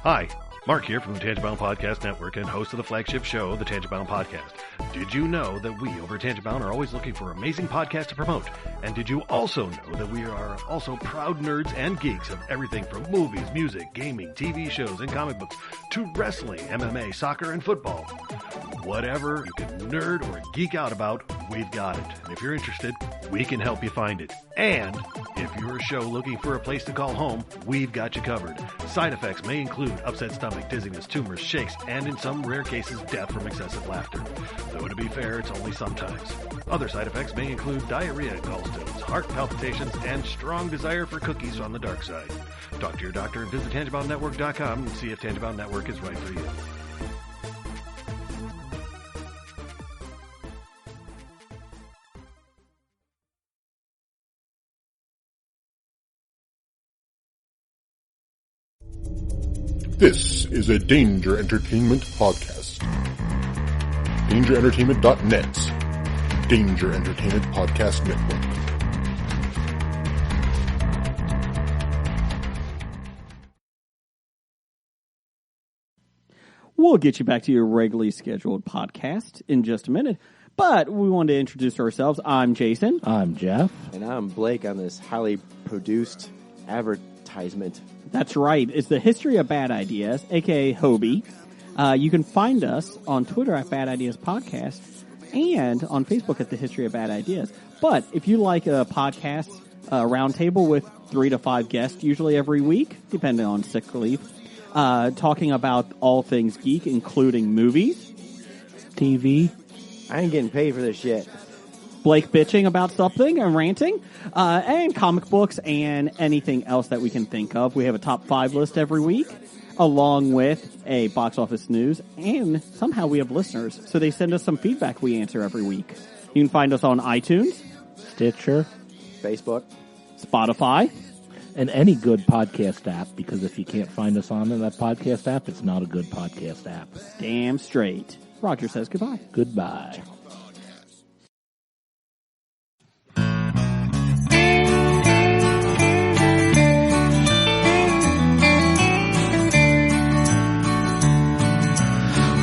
Hi, Mark here from the Tangent-Bound Podcast Network and host of the flagship show, the Tangent-Bound Podcast. Did you know that we over at Tangent-Bound are always looking for amazing podcasts to promote? And did you also know that we are also proud nerds and geeks of everything from movies, music, gaming, TV shows, and comic books to wrestling, MMA, soccer, and football? Whatever you can nerd or geek out about, we've got it. And if you're interested, we can help you find it. And if you're a show looking for a place to call home, we've got you covered. Side effects may include upset stomach, dizziness, tumors, shakes, and in some rare cases, death from excessive laughter. Though to be fair, it's only sometimes. Other side effects may include diarrhea, gallstones, heart palpitations, and strong desire for cookies on the dark side. Talk to your doctor and visit TangentBoundNetwork.com and see if Tangent-Bound Network is right for you. This is a Danger Entertainment podcast. DangerEntertainment.net. Danger Entertainment Podcast Network. We'll get you back to your regularly scheduled podcast in just a minute, but we wanted to introduce ourselves. I'm Jason. I'm Jeff. And I'm Blake on this highly produced advertisement. That's right. It's the History of Bad Ideas, a.k.a. Hobie. You can find us on Twitter at Bad Ideas Podcast and on Facebook at the History of Bad Ideas. But if you like a podcast roundtable with 3 to 5 guests, usually every week, depending on sick leave, talking about all things geek, including movies, TV. I ain't getting paid for this shit. Blake bitching about something and ranting, and comic books and anything else that we can think of. We have a top 5 list every week, along with a box office news, and somehow we have listeners. So they send us some feedback we answer every week. You can find us on iTunes, Stitcher, Facebook, Spotify, and any good podcast app, because if you can't find us on that podcast app, it's not a good podcast app. Damn straight. Roger says goodbye. Goodbye.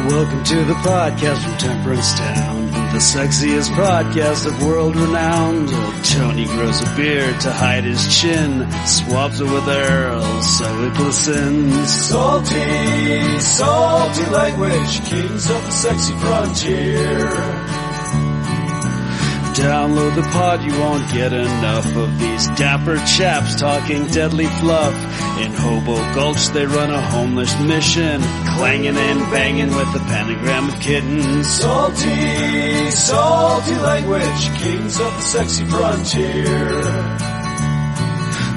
Welcome to the podcast from Temperance Town, the sexiest podcast of world renowned. Tony grows a beard to hide his chin, swaps it with Earl so it glistens. Salty, salty language, kings of the sexy frontier. Download the pod, you won't get enough of these dapper chaps talking deadly fluff. In Hobo Gulch they run a homeless mission, clanging and banging with the pentagram of kittens. Salty, salty language, kings of the sexy frontier.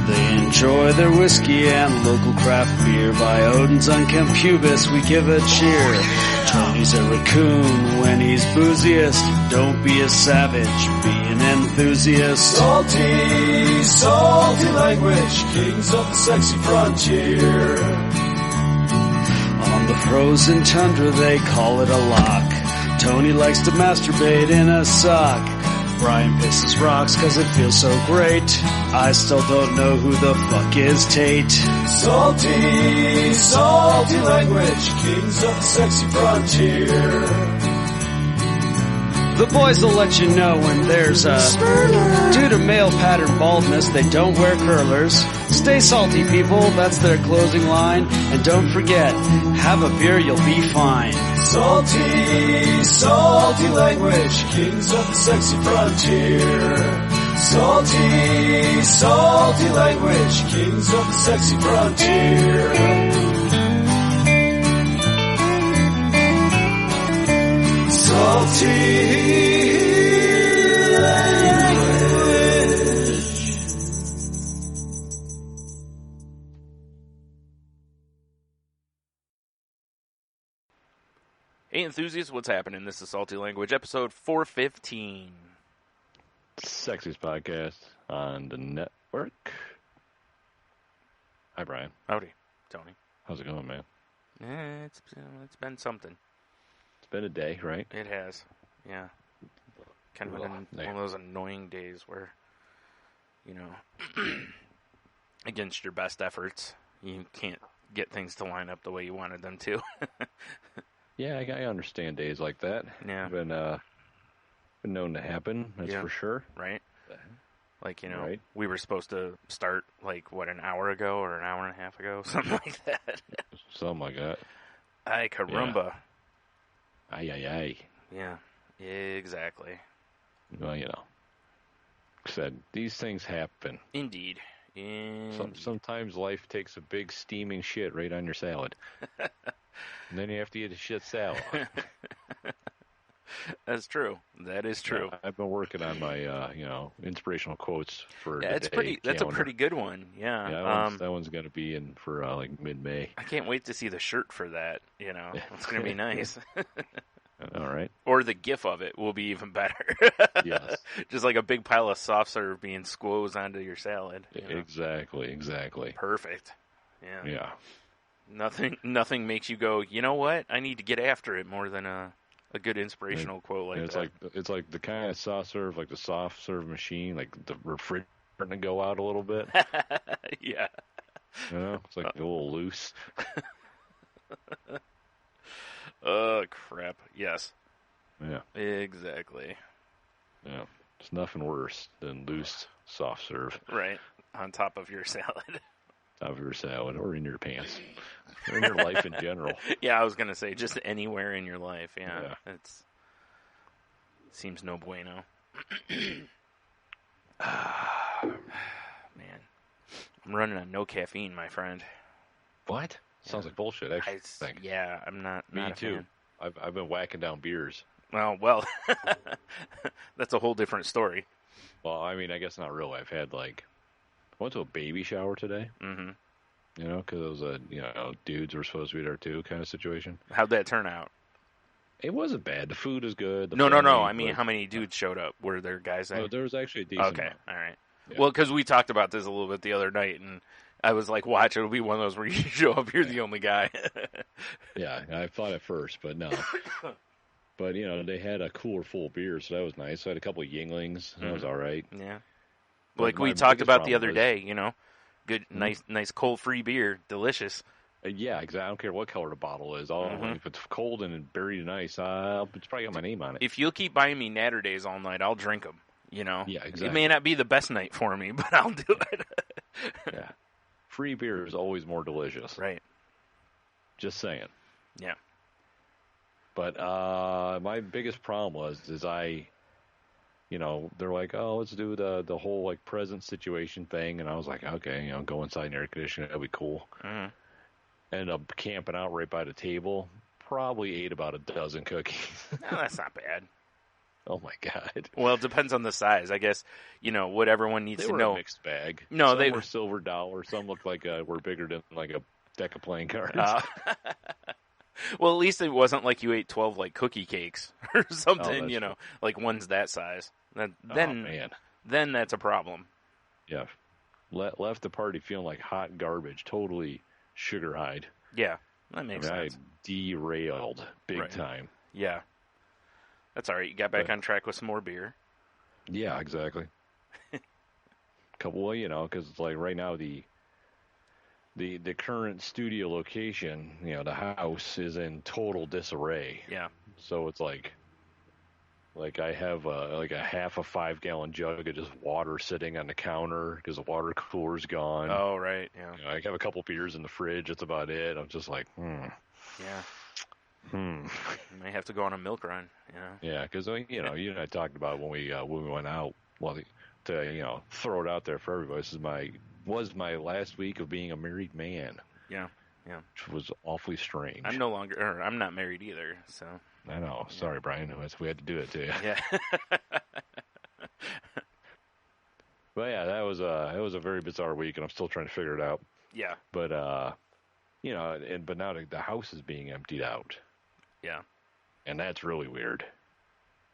They enjoy their whiskey and local craft beer. By Odin's unkempt pubis we give a cheer. Tony's a raccoon when he's booziest. Don't be a savage, be an enthusiast. Salty, salty language, kings of the sexy frontier. On the frozen tundra they call it a lock. Tony likes to masturbate in a sock. Brian pisses rocks cause it feels so great. I still don't know who the fuck is Tate. Salty, salty language, kings of the sexy frontier. The boys will let you know when there's a due to male pattern baldness, they don't wear curlers. Stay salty, people, that's their closing line. And don't forget, have a beer, you'll be fine. Salty, salty language, kings of the sexy frontier. Salty, salty language, kings of the sexy frontier. Salty Hey enthusiasts, what's happening? This is Salty Language, episode 415. Sexiest podcast on the network. Hi, Brian. Howdy, Tony. How's it going, man? It's been something. It's been a day, right? It has, yeah. Kind of one of those annoying days where, you know, against your best efforts, you can't get things to line up the way you wanted them to. Yeah, I understand days like that. Yeah. Been known to happen, that's for sure. Right. Like, Right. we were supposed to start, like, an hour ago or an hour and a half ago? Something like that. Something like that. Ay, caramba. Ay. Yeah, exactly. Well, said these things happen. Indeed. Sometimes life takes a big steaming shit right on your salad. And then you have to eat a shit salad. That's true. That is true. I've been working on my, inspirational quotes for the That's day That's a calendar. pretty good one. Yeah. Yeah, that one's going to be in for mid-May. I can't wait to see the shirt for that. It's going to be nice. All right. Or the GIF of it will be even better. Yes. Just like a big pile of soft serve being squoze onto your salad. Exactly. Perfect. Yeah. Yeah. Nothing makes you go, you know what? I need to get after it more than a good inspirational quote like it's that. It's like the kind of soft serve, like the soft serve machine, like the refrigerator starting to go out a little bit. Yeah. It's like a little loose. Oh, crap. Yes. Yeah. Exactly. Yeah. It's nothing worse than loose soft serve. Right. On top of your salad. Top of your salad or in your pants. Or in your life in general. Yeah, I was going to say just anywhere in your life. Yeah. It's seems no bueno. Man. I'm running on no caffeine, my friend. What? Sounds like bullshit, actually. Yeah, I'm not Me a too. fan. I've been whacking down beers. Well, that's a whole different story. Well, I mean, I guess not really. I've had I went to a baby shower today. Mm-hmm. Because it was dudes were supposed to be there too, kind of situation. How'd that turn out? It wasn't bad. The food is good. No. I mean, how many dudes showed up? Were there guys there? No, there was actually a decent Okay, amount. all right. Yeah. Well, because we talked about this a little bit the other night, and I was like, watch, it'll be one of those where you show up, you're the only guy. Yeah, I thought at first, but no. But, they had a cooler full of beer, so that was nice. So I had a couple of Yinglings. That was all right. Yeah. But Like we my talked biggest about the problem other day, good, nice cold free beer, delicious. Yeah, exactly. I don't care what color the bottle is. If it's cold and buried in ice, it's probably got my name on it. If you'll keep buying me Natter Days all night, I'll drink them. Yeah, exactly. It may not be the best night for me, but I'll do it. Yeah. Free beer is always more delicious. Right. Just saying. Yeah. But my biggest problem is I, they're like, oh, let's do the whole present situation thing, and I was like, okay, go inside in the air conditioner, that'll be cool. Mm-hmm. Ended up camping out right by the table. Probably ate about a dozen cookies. No, that's not bad. Oh my god. Well, it depends on the size, I guess. What everyone needs They to were know. a mixed bag. No, some they were silver dollar. Some looked like were bigger than a deck of playing cards. Well, at least it wasn't like you ate 12 cookie cakes or something. True. Like one's that size. Then that's a problem. Yeah, left the party feeling like hot garbage. Totally sugar-eyed. Yeah, that makes sense. I derailed big time. Yeah. That's all right. You got back on track with some more beer. Yeah, exactly. Couple, because it's like right now the current studio location, the house is in total disarray. Yeah. So it's like I have a half a 5-gallon jug of just water sitting on the counter because the water cooler's gone. Oh, right. Yeah. I have a couple beers in the fridge. That's about it. I'm just like, Yeah. You may have to go on a milk run, Yeah, because you and I talked about when we went out. Well, to throw it out there for everybody. This was my last week of being a married man. Yeah. Which was awfully strange. I'm not married either, so. I know. Sorry, Brian. We had to do it to you. Yeah. But yeah, it was a very bizarre week, and I'm still trying to figure it out. Yeah. But but now the house is being emptied out. Yeah. And that's really weird.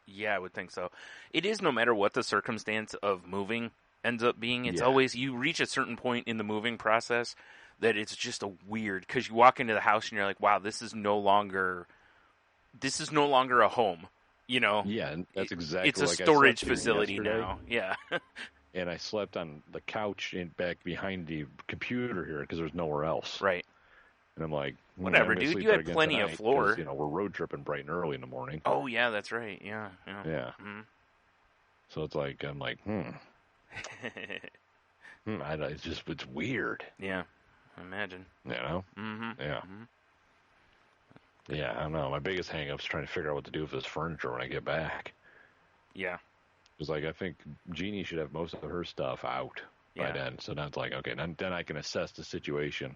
Yeah, I would think so. It is, no matter what the circumstance of moving ends up being. It's always, you reach a certain point in the moving process that it's just a weird, because you walk into the house and you're like, wow, this is no longer a home. Yeah, and that's exactly. It's a like storage I slept facility yesterday, now. Yeah. And I slept on the couch back behind the computer here because there's nowhere else. Right. And I'm like, whatever, I'm gonna dude. sleep You there had again plenty tonight of floor. 'cause, we're road tripping bright and early in the morning. Oh yeah, that's right. Yeah. Yeah. So it's like I'm like, I don't, it's weird. Yeah, I imagine. Mm-hmm. Yeah. Yeah, I don't know. My biggest hang-up's trying to figure out what to do with this furniture when I get back. Yeah. Because, I think Jeannie should have most of her stuff out by then. So now it's like, okay, then I can assess the situation.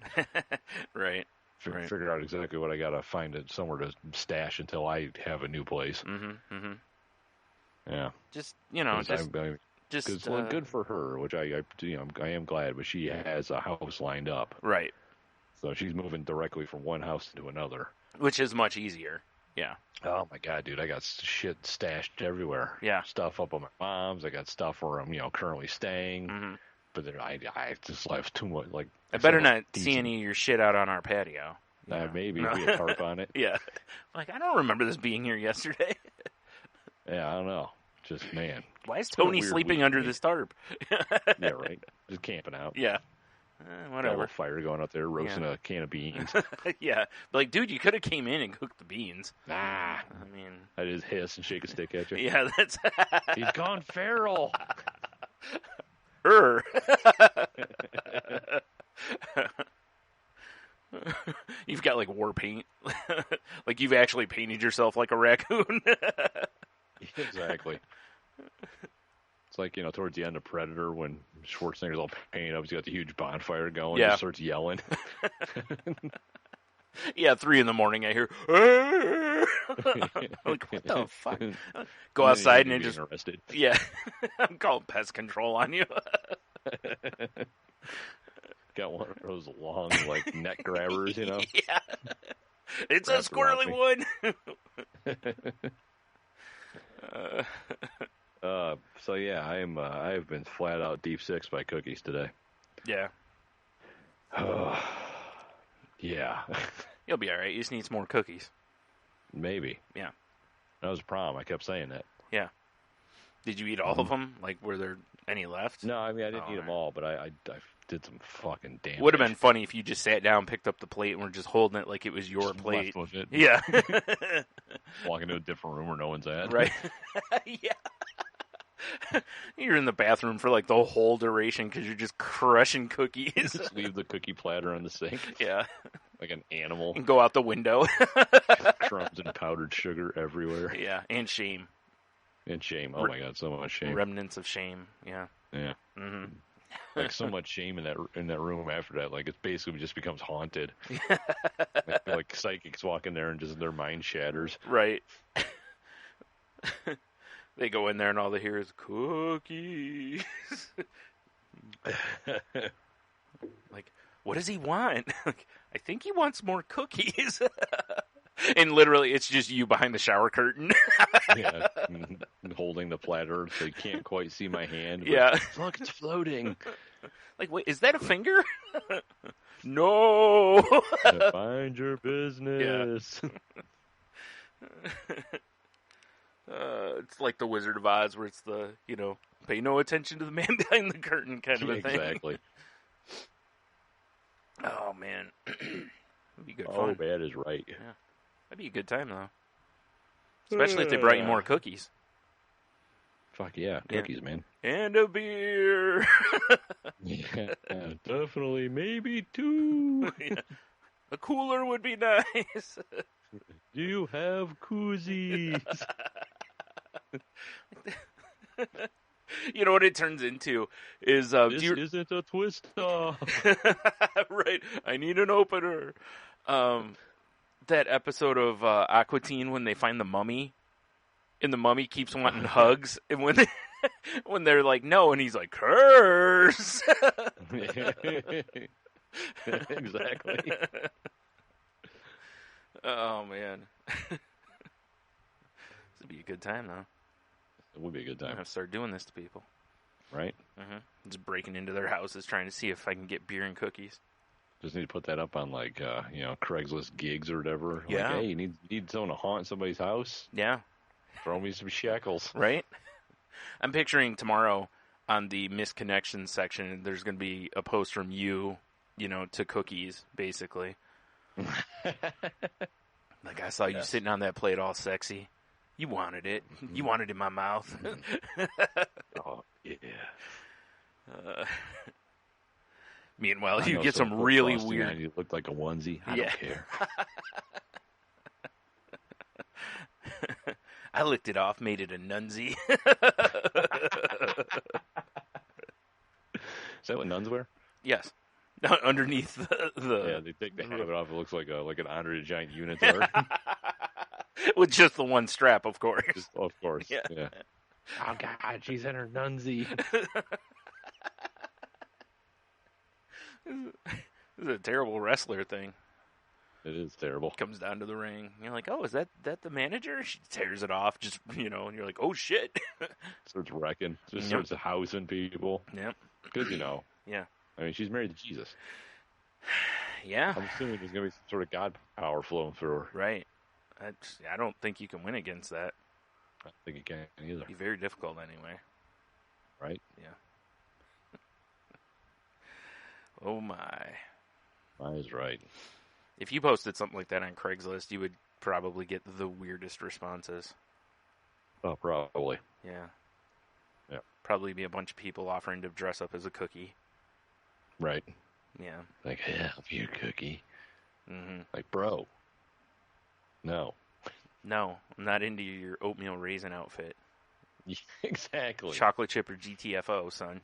Right. Figure out exactly what I got to find somewhere to stash until I have a new place. Mm-hmm. Yeah. Just, Because good for her, which I am glad, but she has a house lined up. Right. So she's moving directly from one house to another. Which is much easier. Yeah. Oh my God, dude! I got shit stashed everywhere. Yeah. Stuff up on my mom's. I got stuff where I'm, currently staying. Mm-hmm. But then I just left too much. Like I better not see any of your shit out on our patio. Maybe we a tarp on it. Yeah. I don't remember this being here yesterday. Yeah, I don't know. Just man. Why is Tony sleeping under this tarp? Yeah, right. Just camping out. Yeah. Got a Whatever. little fire going up there, roasting a can of beans. Yeah. Dude, you could have came in and cooked the beans. Nah. I mean, I just hiss and shake a stick at you. Yeah, that's. He's gone feral. You've got war paint. You've actually painted yourself like a raccoon. Exactly. It's like, towards the end of Predator when Schwarzenegger's all painted up, he's got the huge bonfire going, just starts yelling. Yeah, 3 a.m. I hear, what the fuck? Go outside and just arrested. Yeah, I'm calling pest control on you. Got one of those long neck grabbers, Yeah, it's a squirrely one. So yeah, I've been flat out deep six by cookies today. Yeah. Yeah. You'll be all right. You just need some more cookies. Maybe. Yeah. That was a problem. I kept saying that. Yeah. Did you eat all of them? Were there any left? No, I didn't eat them all, but I did some fucking damage. Would have been funny if you just sat down, picked up the plate, and were just holding it like it was your plate. Left with it. Yeah. Walk into a different room where no one's at. Right. Yeah. You're in the bathroom for the whole duration because you're just crushing cookies. Just leave the cookie platter on the sink. Yeah. Like an animal. And go out the window. Crumbs and powdered sugar everywhere. Yeah, and shame. And shame. Oh my God, so much shame. Remnants of shame. Yeah. Yeah. Mm-hmm. So much shame in that room after that. It basically just becomes haunted. like psychics walk in there and just their mind shatters. Right. They go in there and all they hear is cookies. What does he want? I think he wants more cookies. And literally, it's just you behind the shower curtain. Yeah, holding the platter so you can't quite see my hand. But yeah. Look, it's floating. Wait, is that a finger? No. Mind your business. Yeah. It's like the Wizard of Oz, where it's the, pay no attention to the man behind the curtain kind of a thing. Exactly. Oh, man. It'd be good fun. Oh, bad is right. Yeah. That'd be a good time, though. Especially if they brought you more cookies. Fuck yeah, cookies, man. And a beer. Yeah, definitely. Maybe 2. Yeah. A cooler would be nice. Do you have koozies? You know what it turns into is this isn't a twist off. Right. I need an opener. That episode of Aqua Teen when they find the mummy, and the mummy keeps wanting hugs, and when they're like no, and he's like curse. Exactly. Oh man. This would be a good time, though. It would be a good time. I'm gonna start doing this to people. Right? Mm-hmm. Just breaking into their houses, trying to see if I can get beer and cookies. Just need to put that up on Craigslist gigs or whatever. Yeah. Hey, you need someone to haunt somebody's house? Yeah. Throw me some shekels. Right? I'm picturing tomorrow on the misconnections section, there's going to be a post from you, to cookies, basically. Like, I saw you sitting on that plate all sexy. You wanted it. You wanted it in my mouth. Oh, yeah. Meanwhile, you know get some someone put really frosting weird... on you looked like a onesie. I don't care. I licked it off, made it a nunsie. Is that what nuns wear? Yes. Underneath the Yeah, they take the habit off. It looks like an Andre the Giant Unitar. with just the one strap, of course. Of course. Yeah. Oh, God, she's in her nunsie. This is a terrible wrestler thing. It is terrible. Comes down to the ring. You're like, oh, is that the manager? She tears it off, just, and you're like, oh, shit. Starts wrecking. Just starts housing people. Yep. Because, Yeah. I mean, she's married to Jesus. Yeah. I'm assuming there's going to be some sort of God power flowing through her. Right. I don't think you can win against that. I don't think you can either. It'd be very difficult anyway. Right? Yeah. Oh, my. Mine is right. If you posted something like that on Craigslist, you would probably get the weirdest responses. Oh, probably. Yeah. Yeah. Probably be a bunch of people offering to dress up as a cookie. Right. Yeah. Like, yeah, I'll be your cookie. Mm-hmm. Like, bro. No. No, I'm not into your oatmeal raisin outfit. Exactly. Chocolate chip or GTFO, son.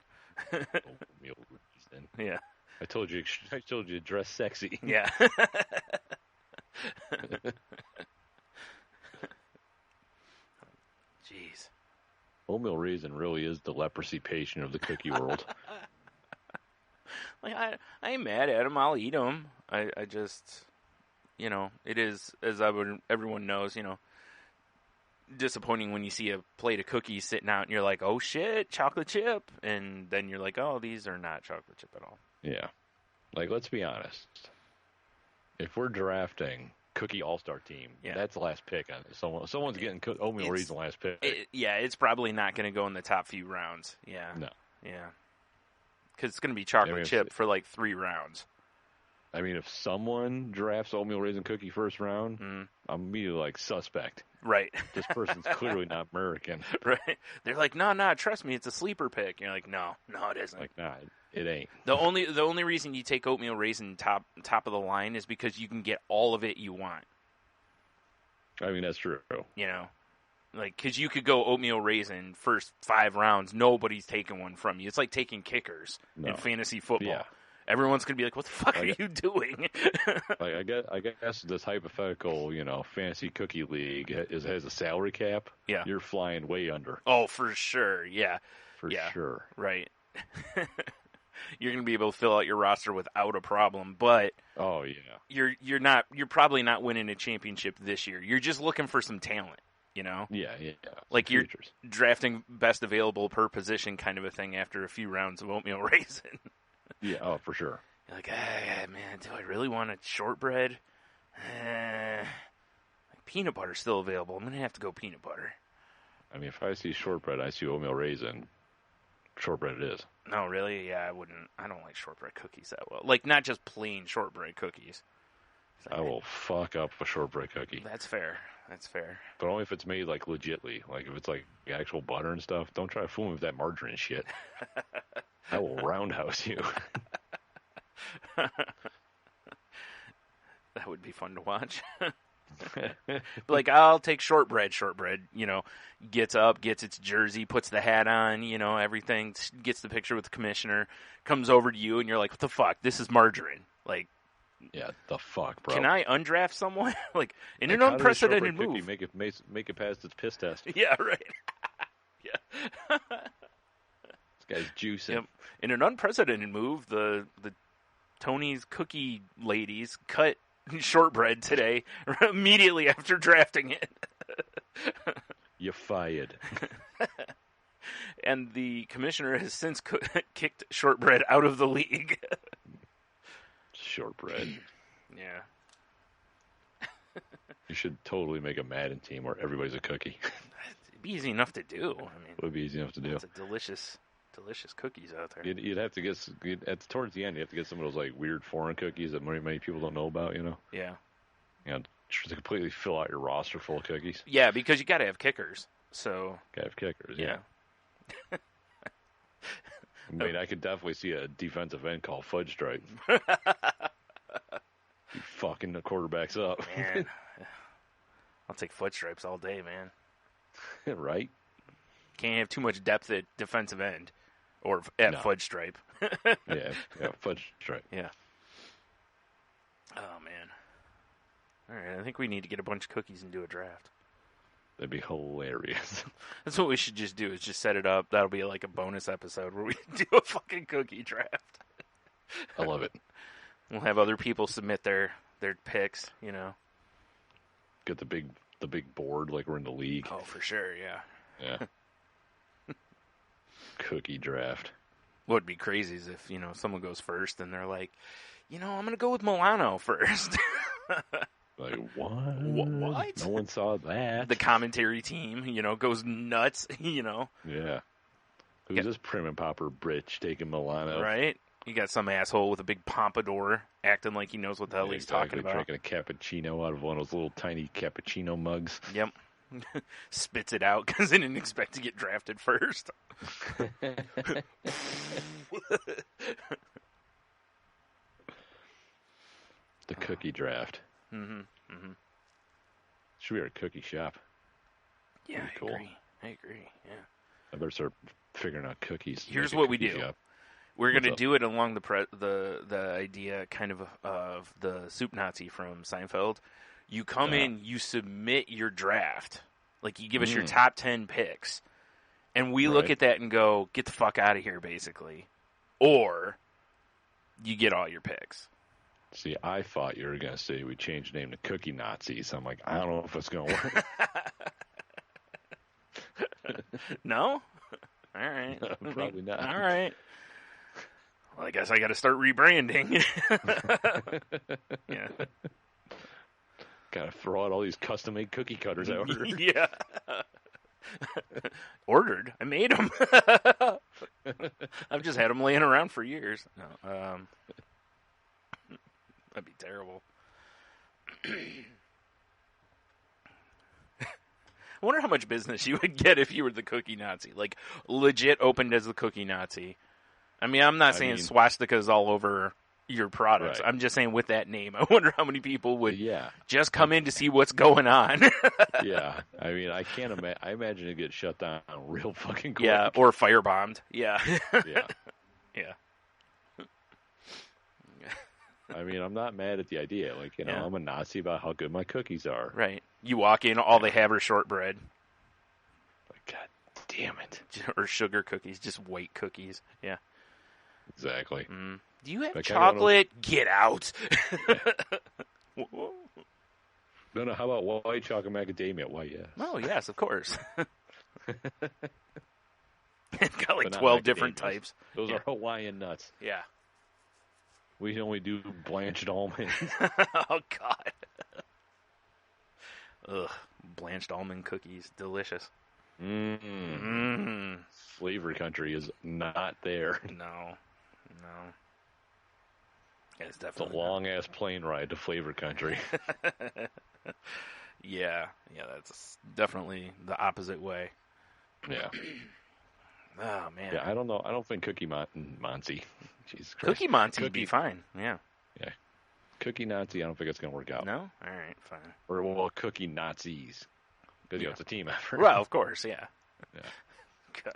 Oatmeal raisin. Yeah. I told you to dress sexy. Yeah. Jeez. Oatmeal raisin really is the leprosy patient of the cookie world. Like, I ain't mad at them. I'll eat them. I just, it is, as everyone knows, disappointing when you see a plate of cookies sitting out and you're like, oh shit, chocolate chip. And then you're like, oh, these are not chocolate chip at all. Yeah. Like, let's be honest. If we're drafting Cookie All-Star Team, that's the last pick on it. Someone's getting oatmeal raisin last pick. It's probably not going to go in the top few rounds. Yeah. No. Yeah. Because it's going to be chocolate chip for like 3 rounds. I mean, if someone drafts oatmeal raisin cookie first round, I'm immediately like, suspect. Right. This person's clearly not American. Right. They're like, no, trust me, it's a sleeper pick. And you're like, no, it isn't. Like, nah, it ain't. The only reason you take oatmeal raisin top of the line is because you can get all of it you want. I mean, that's true. Like, because you could go oatmeal raisin first 5 rounds, nobody's taking one from you. It's like taking kickers in fantasy football. Yeah. Everyone's going to be like, what the fuck are you doing? Like, I guess this hypothetical, fantasy cookie league has a salary cap. Yeah. You're flying way under. Oh, for sure. Yeah. For sure. Right. You're going to be able to fill out your roster without a problem, but oh yeah, you're probably not winning a championship this year. You're just looking for some talent, Yeah. Like you're drafting best available per position kind of a thing after a few rounds of oatmeal raisin. Yeah, oh, for sure. You're like, man, do I really want a shortbread? Peanut butter's still available. I'm going to have to go peanut butter. I mean, if I see shortbread, I see oatmeal raisin. Shortbread it is. No, really? Yeah, I wouldn't. I don't like shortbread cookies that well. Like, not just plain shortbread cookies. I will fuck up a shortbread cookie. That's fair. But only if it's made, like, legitly. Like, if it's, like, actual butter and stuff. Don't try to fool me with that margarine shit. I will roundhouse you. That would be fun to watch. Like, I'll take shortbread. Gets up, gets its jersey, puts the hat on, everything, gets the picture with the commissioner, comes over to you, and you're like, what the fuck? This is margarine. Like, yeah, the fuck, bro. Can I undraft someone? Like, in an unprecedented move. Make it past its piss test. Yeah, right. Yeah. This guy's juicing. Yep. In an unprecedented move, the Tony's cookie ladies cut shortbread today immediately after drafting it. You fired. And the commissioner has since kicked shortbread out of the league. Shortbread. Yeah. You should totally make a Madden team where everybody's a cookie. It'd be easy enough to do. I mean, it would be easy enough to do. It's a delicious delicious cookies out there. You'd have to get towards the end. You have to get some of those like weird foreign cookies that many people don't know about. Yeah. To completely fill out your roster full of cookies. Yeah, because you got to have kickers. So. Got to have kickers. Yeah. Yeah. I mean, I could definitely see a defensive end called Fudge Stripe. You fucking the quarterbacks up. Man, I'll take foot stripes all day, man. Right? Can't have too much depth at defensive end or at fudge stripe. yeah, Fudge Stripe. Yeah. Oh, man. All right, I think we need to get a bunch of cookies and do a draft. That'd be hilarious. That's what we should just do, is just set it up. That'll be like a bonus episode where we do a fucking cookie draft. I love it. We'll have other people submit their picks, Get the big board like we're in the league. Oh, for sure, yeah. Yeah. Cookie draft. What would be crazy is if, someone goes first and they're like, I'm going to go with Milano first. Like, what? What? No one saw that. The commentary team, goes nuts, Yeah. Who's this prim and proper bitch taking Milano? Right? You got some asshole with a big pompadour acting like he knows what the hell he's talking about. Drinking a cappuccino out of one of those little tiny cappuccino mugs. Yep. Spits it out because they didn't expect to get drafted first. The cookie draft. Mm-hmm. Mm-hmm. Should be our cookie shop. Yeah, cool. I agree. Yeah. I better start figuring out cookies. Here's what we do. Shop. We're going to do it along the idea kind of the soup Nazi from Seinfeld. You come in, you submit your draft. Like, you give us your top 10 picks. And we look at that and go, get the fuck out of here, basically. Or you get all your picks. See, I thought you were going to say we changed the name to Cookie Nazis. I'm like, I don't know if it's going to work. No? All right. Probably not. All right. Well, I guess I got to start rebranding. Yeah. Got to throw out all these custom-made cookie cutters I ordered. Yeah. Ordered. I made them. I've just had them laying around for years. No, that'd be terrible. I wonder how much business you would get if you were the Cookie Nazi. Like, legit opened as the Cookie Nazi. I mean, I'm not saying swastikas all over your products. Right. I'm just saying with that name. I wonder how many people would Yeah. just come in to see what's going on. Yeah. I mean, I can't imagine. I imagine it gets shut down real fucking quick. Yeah, or firebombed. Yeah. Yeah. Yeah. I mean, I'm not mad at the idea. Like, Yeah. I'm a Nazi about how good my cookies are. Right. You walk in, all they have are shortbread. Like, God damn it. Or sugar cookies, just white cookies. Yeah. Exactly. Mm. Do you have Like, chocolate? Get out. No, how about white chocolate macadamia? Why, yes. Oh, yes, of course. It's got like But not 12 different macadamias. types. Those are Hawaiian nuts. Yeah. We only do blanched almonds. Oh, God. Ugh. Blanched almond cookies. Delicious. Flavor country is not there. No. It's It's a definitely long-ass plane ride to flavor country. Yeah, that's definitely the opposite way. Yeah. Oh, man. Yeah, I don't know. I don't think Cookie Monty. Jesus Christ. Cookie Monty would be fine. Yeah. Yeah. Cookie Nazi, I don't think it's going to work out. No? All right, fine. Or, well, Cookie Nazis. Because, it's a team effort. Well, of course, yeah. Yeah. God.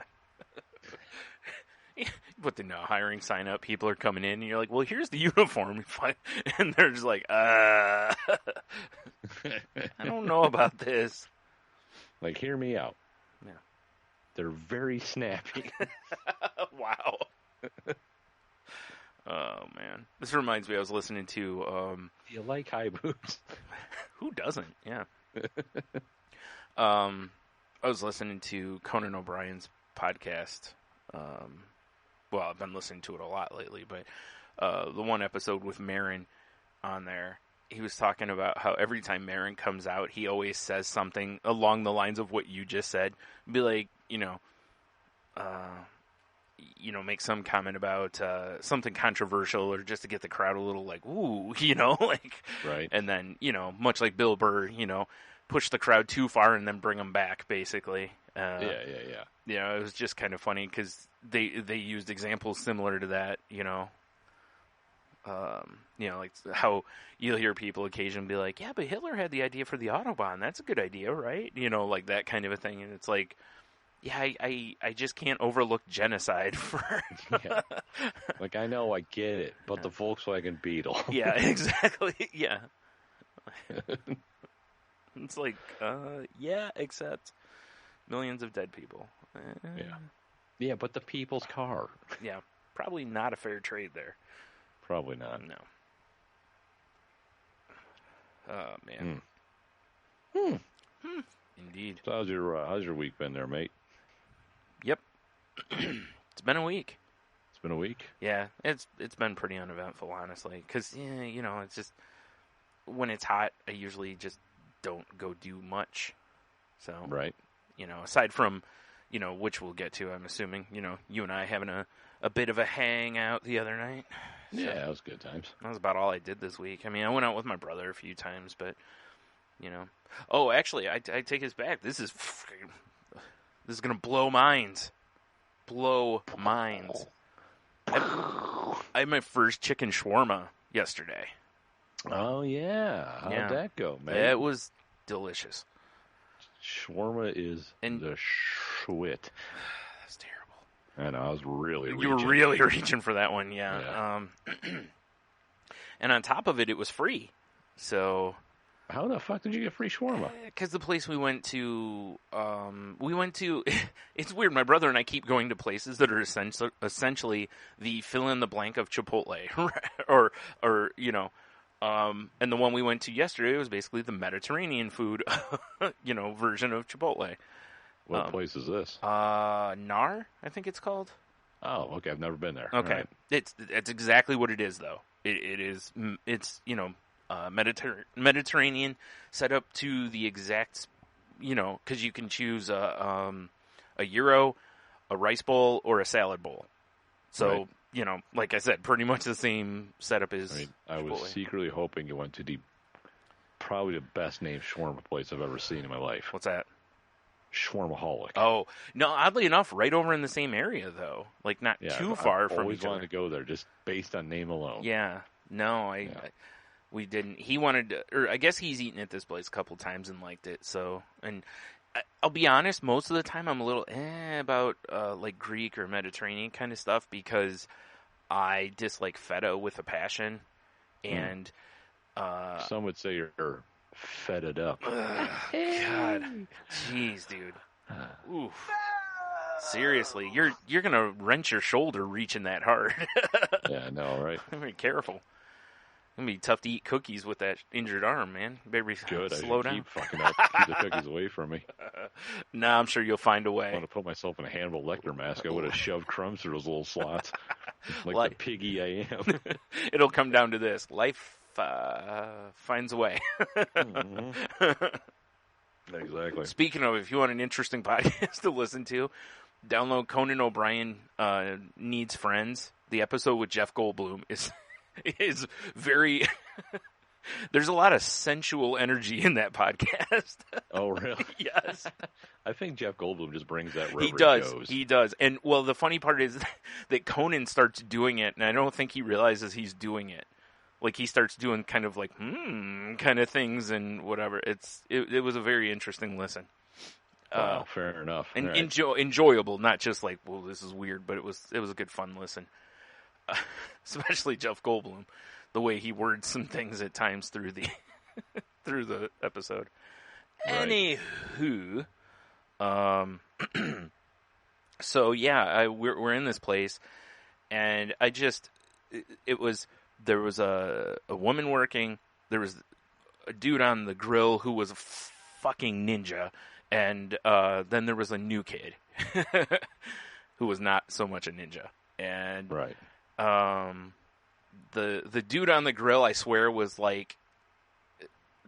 You put the no hiring sign up, people are coming in, and you're like, well, here's the uniform. And they're just like, I don't know about this. Like, hear me out. Yeah. They're very snappy. Wow. Oh, man. This reminds me, I was listening to... Do you like high boots? Who doesn't? Yeah. I was listening to Conan O'Brien's podcast. Well, I've been listening to it a lot lately, but the one episode with Marin on there, he was talking about how every time Marin comes out, he always says something along the lines of what you just said. Be like, make some comment about something controversial or just to get the crowd a little like, ooh, like, Right. and then, much like Bill Burr, push the crowd too far and then bring them back, basically. Yeah. It was just kind of funny because they used examples similar to that, like how you'll hear people occasionally be like, yeah, but Hitler had the idea for the Autobahn. That's a good idea, right? Like that kind of a thing. And it's like, yeah, I just can't overlook genocide for. Yeah. Like, I know, I get it, but the Volkswagen Beetle. Yeah, exactly. Yeah. It's like, yeah, except millions of dead people. Yeah. Yeah, but the people's car. Yeah, probably not a fair trade there. Probably not. No. Oh, man. Indeed. So how's your week been there, mate? Yep. It's been a week. It's been a week? Yeah, it's been pretty uneventful, honestly. Because, it's just, when it's hot, I usually just don't go do much. So, right. Aside from, which we'll get to, I'm assuming, you and I having a bit of a hangout the other night. So, yeah, that was good times. That was about all I did this week. I mean, I went out with my brother a few times, but, Oh, actually, I take this back. This is going to blow minds. Blow minds. I had my first chicken shawarma yesterday. Oh, yeah. How'd that go, man? It was delicious. Shawarma is the shit. That's terrible. I know, I was really reaching. You were really reaching for that one, yeah. And on top of it, it was free. So... How the fuck did you get free shawarma? Because the place we went to, it's weird. My brother and I keep going to places that are essentially the fill-in-the-blank of Chipotle, or and the one we went to yesterday was basically the Mediterranean food, version of Chipotle. What place is this? Nar, I think it's called. Oh, okay. I've never been there. Okay, Right. It's exactly what it is, though. It's Mediterranean set up to the exact, because you can choose a gyro, a rice bowl, or a salad bowl. So, right. Like I said, pretty much the same setup as I was secretly hoping you went to probably the best named shawarma place I've ever seen in my life. What's that? Shawarmaholic. Oh, no, oddly enough, right over in the same area, though. Like, not too far from each other. I always wanted to go there, just based on name alone. Yeah. No, we didn't. He wanted to, or I guess he's eaten at this place a couple times and liked it. So, and I'll be honest, most of the time I'm a little about like Greek or Mediterranean kind of stuff because I dislike feta with a passion, and some would say you're fetted up. God, jeez, dude. Oof. Seriously, you're gonna wrench your shoulder reaching that hard. Yeah, I know, right? Be careful. It's gonna be tough to eat cookies with that injured arm, man. Baby, good. Slow I down. Keep fucking up. Keep the cookies away from me. Nah, I'm sure you'll find a way. I want to put myself in a Hannibal Lecter mask. I would have shoved crumbs through those little slots, like the piggy I am. It'll come down to this: life finds a way. Mm-hmm. Exactly. Speaking of, if you want an interesting podcast to listen to, download Conan O'Brien Needs Friends. The episode with Jeff Goldblum is very... There's a lot of sensual energy in that podcast. Oh, really? Yes. I think Jeff Goldblum just brings that wherever he does. goes. He does. And, well, the funny part is that Conan starts doing it, and I don't think he realizes he's doing it. Like, he starts doing kind of like, kind of things and whatever. It was a very interesting listen. Wow, fair enough. And right. enjoyable, not just like, well, this is weird, but it was a good fun listen. Especially Jeff Goldblum, the way he words some things at times through the through the episode. Right. Anywho, so yeah, we're in this place, and there was a woman working, there was a dude on the grill who was a fucking ninja, and then there was a new kid who was not so much a ninja, and right. The dude on the grill, I swear, was like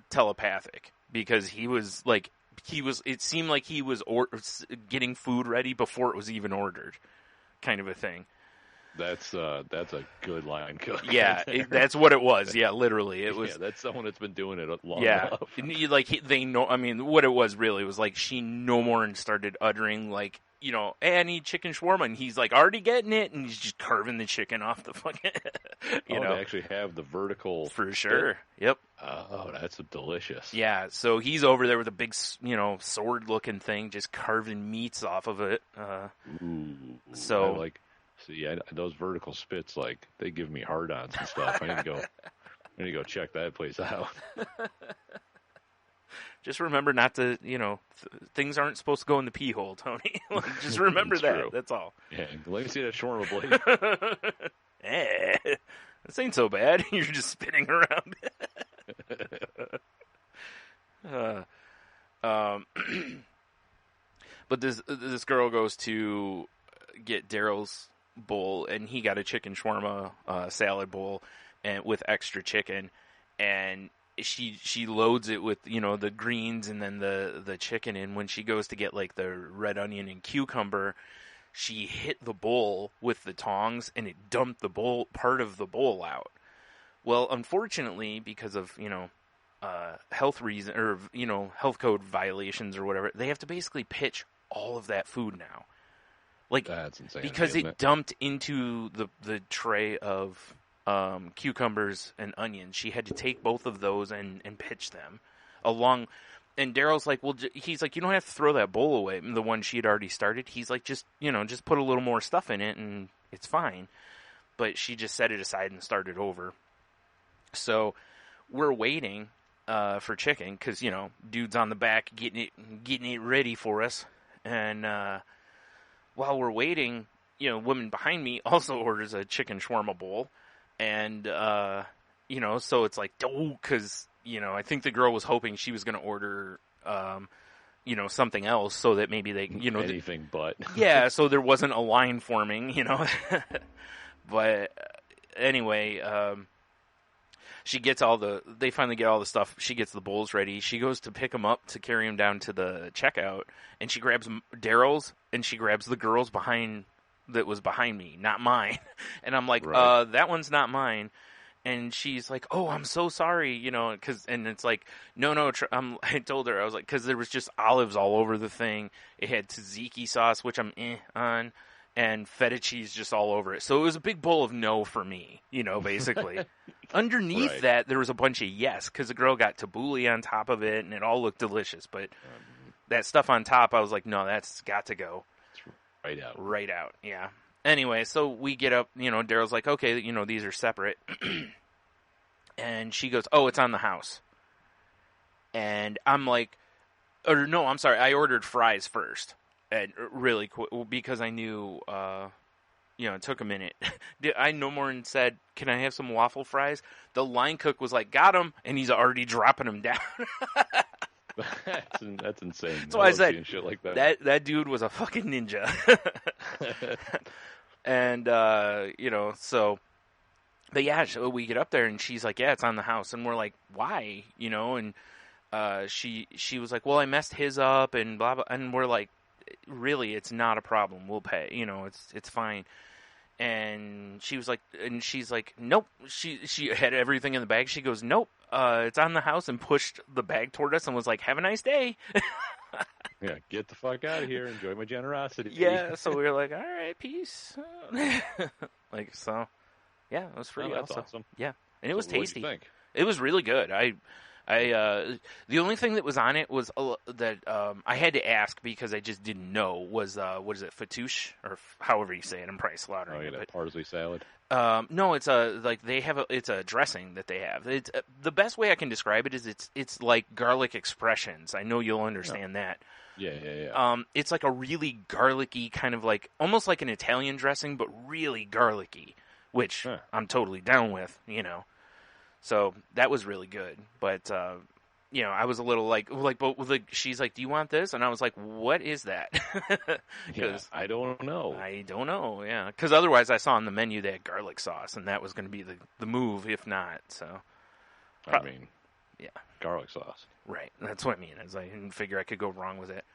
telepathic because it seemed like he was getting food ready before it was even ordered. kind of a thing. That's a good line cook. Yeah, that's what it was. Yeah, literally, it was. Yeah, that's someone that's been doing it long Yeah, enough. they know. I mean, what it was really was like she no more and started uttering like, hey, I need chicken shawarma, and he's like already getting it, and he's just carving the chicken off the fucking. They actually have the vertical for sure. Yep. Oh, that's delicious. Yeah, so he's over there with a big, sword-looking thing, just carving meats off of it. Ooh, so those vertical spits, like they give me hard-ons and stuff. I need to go check that place out. Just remember not to, things aren't supposed to go in the pee hole, Tony. Just remember that. True. That's all. Yeah, let me see that shawarma blade. This ain't so bad. You're just spinning around. But this girl goes to get Daryl's bowl, and he got a chicken shawarma salad bowl and with extra chicken, and she loads it with the greens and then the chicken. And when she goes to get like the red onion and cucumber, she hit the bowl with the tongs and it dumped the bowl part of the bowl out. Well, unfortunately, because of health reason or health code violations or whatever, they have to basically pitch all of that food now. Like, that's insane, because it dumped into the tray of cucumbers and onions. She had to take both of those and pitch them along. And Daryl's like, well, he's like, you don't have to throw that bowl away, the one she had already started. He's like, just put a little more stuff in it and it's fine. But she just set it aside and started over. So we're waiting for chicken because, dude's on the back getting it ready for us. And while we're waiting, woman behind me also orders a chicken shawarma bowl. And, so it's like, because, I think the girl was hoping she was going to order, something else so that maybe they, anything but. Yeah, so there wasn't a line forming, But anyway, they finally get all the stuff. She gets the bowls ready. She goes to pick them up to carry them down to the checkout, and she grabs Daryl's, and she grabs the girl's that was behind me, not mine. And I'm like, right. That one's not mine. And she's like, oh, I'm so sorry, and it's like, no, I told her, I was like, because there was just olives all over the thing. It had tzatziki sauce, which I'm on, and feta cheese just all over it. So it was a big bowl of no for me, basically. Underneath right. that, there was a bunch of yes, because the girl got tabbouleh on top of it, and it all looked delicious. But that stuff on top, I was like, no, that's got to go. Right out, yeah. Anyway, so we get up, Daryl's like, okay, these are separate. And she goes, oh, it's on the house. And I'm like, no, I'm sorry, I ordered fries first. And really quick, because I knew, it took a minute. I no more and said, can I have some waffle fries? The line cook was like, got him, and he's already dropping them down. That's insane. That's why I said shit like that dude was a fucking ninja. And so, but yeah, so we get up there and she's like, yeah, it's on the house, and we're like, why? And she was like, well, I messed his up and blah blah, and we're like, really, it's not a problem. We'll pay. It's fine. And she's like, nope. She had everything in the bag. She goes, nope. It's on the house, and pushed the bag toward us and was like, have a nice day. Yeah, get the fuck out of here. Enjoy my generosity. Yeah, so we were like, all right, peace. So, yeah, it was free. That's also. awesome. Yeah, and it was tasty. What'd you think? It was really good. The only thing that was on it was that I had to ask because I just didn't know was what is it, fattoush, or however you say it. I'm probably slaughtering it. But parsley salad. No, it's it's a dressing that they have. It's the best way I can describe it is it's like garlic expressions. I know you'll understand that. Yeah. It's like a really garlicky kind of like almost like an Italian dressing, but really garlicky, which I'm totally down with. So that was really good, but I was a little but she's like, "Do you want this?" And I was like, "What is that?" Because I don't know. Yeah, because otherwise I saw on the menu they had garlic sauce, and that was going to be the move, if not. So, yeah, garlic sauce. Right, that's what I mean. As I didn't figure I could go wrong with it.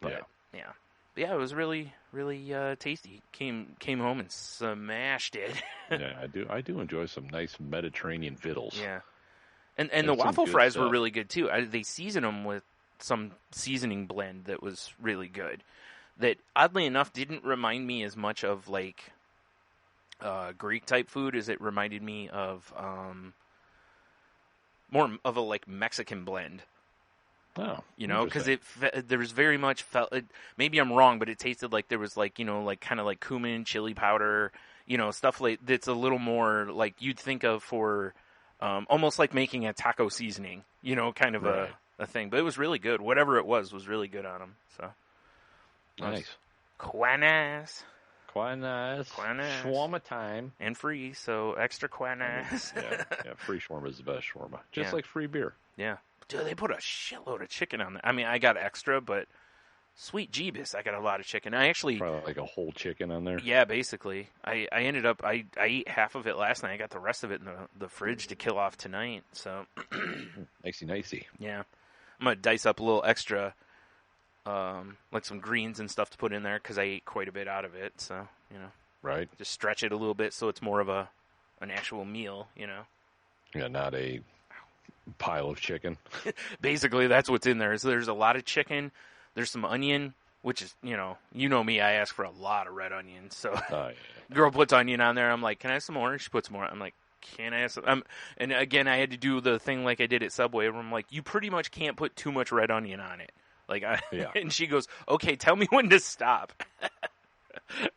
But, yeah. yeah, it was really, really tasty. Came home and smashed it. Yeah, I do enjoy some nice Mediterranean vittles. Yeah, and the some waffle good fries were stuff. really good too. They season them with some seasoning blend that was really good. That oddly enough didn't remind me as much of like Greek type food as it reminded me of more of a like Mexican blend. Oh, You know, because interesting. there was very much maybe I'm wrong, but it tasted like there was like, you know, like kind of like cumin, chili powder, you know, stuff like that's a little more like you'd think of for almost like making a taco seasoning, you know, kind of Right. a thing. But it was really good. Whatever it was really good on them. So Nice. Quanas Quite nice. Quite nice. Shawarma time. and free, so extra quanas. Yeah, free shawarma is the best shawarma. Just Yeah. like free beer. Yeah. Dude, they put a shitload of chicken on there. I mean, I got extra, but sweet Jeebus, I got a lot of chicken. I actually, Probably like a whole chicken on there. yeah, basically. I ended up, I ate half of it last night. I got the rest of it in the fridge to kill off tonight. So, Nicey. yeah. I'm going to dice up a little extra, like some greens and stuff to put in there because I ate quite a bit out of it. So, you know, Right? just stretch it a little bit so it's more of an actual meal, you know. Yeah, not a pile of chicken. Basically, that's what's in there. So there's a lot of chicken. There's some onion, which is, you know me, I ask for a lot of red onion. So Yeah. girl puts onion on there. I'm like, can I have some more? She puts more. I'm like, can I have some? And again, I had to do the thing like I did at Subway where I'm like, you pretty much can't put too much red onion on it. Like, Yeah. And she goes, okay, tell me when to stop.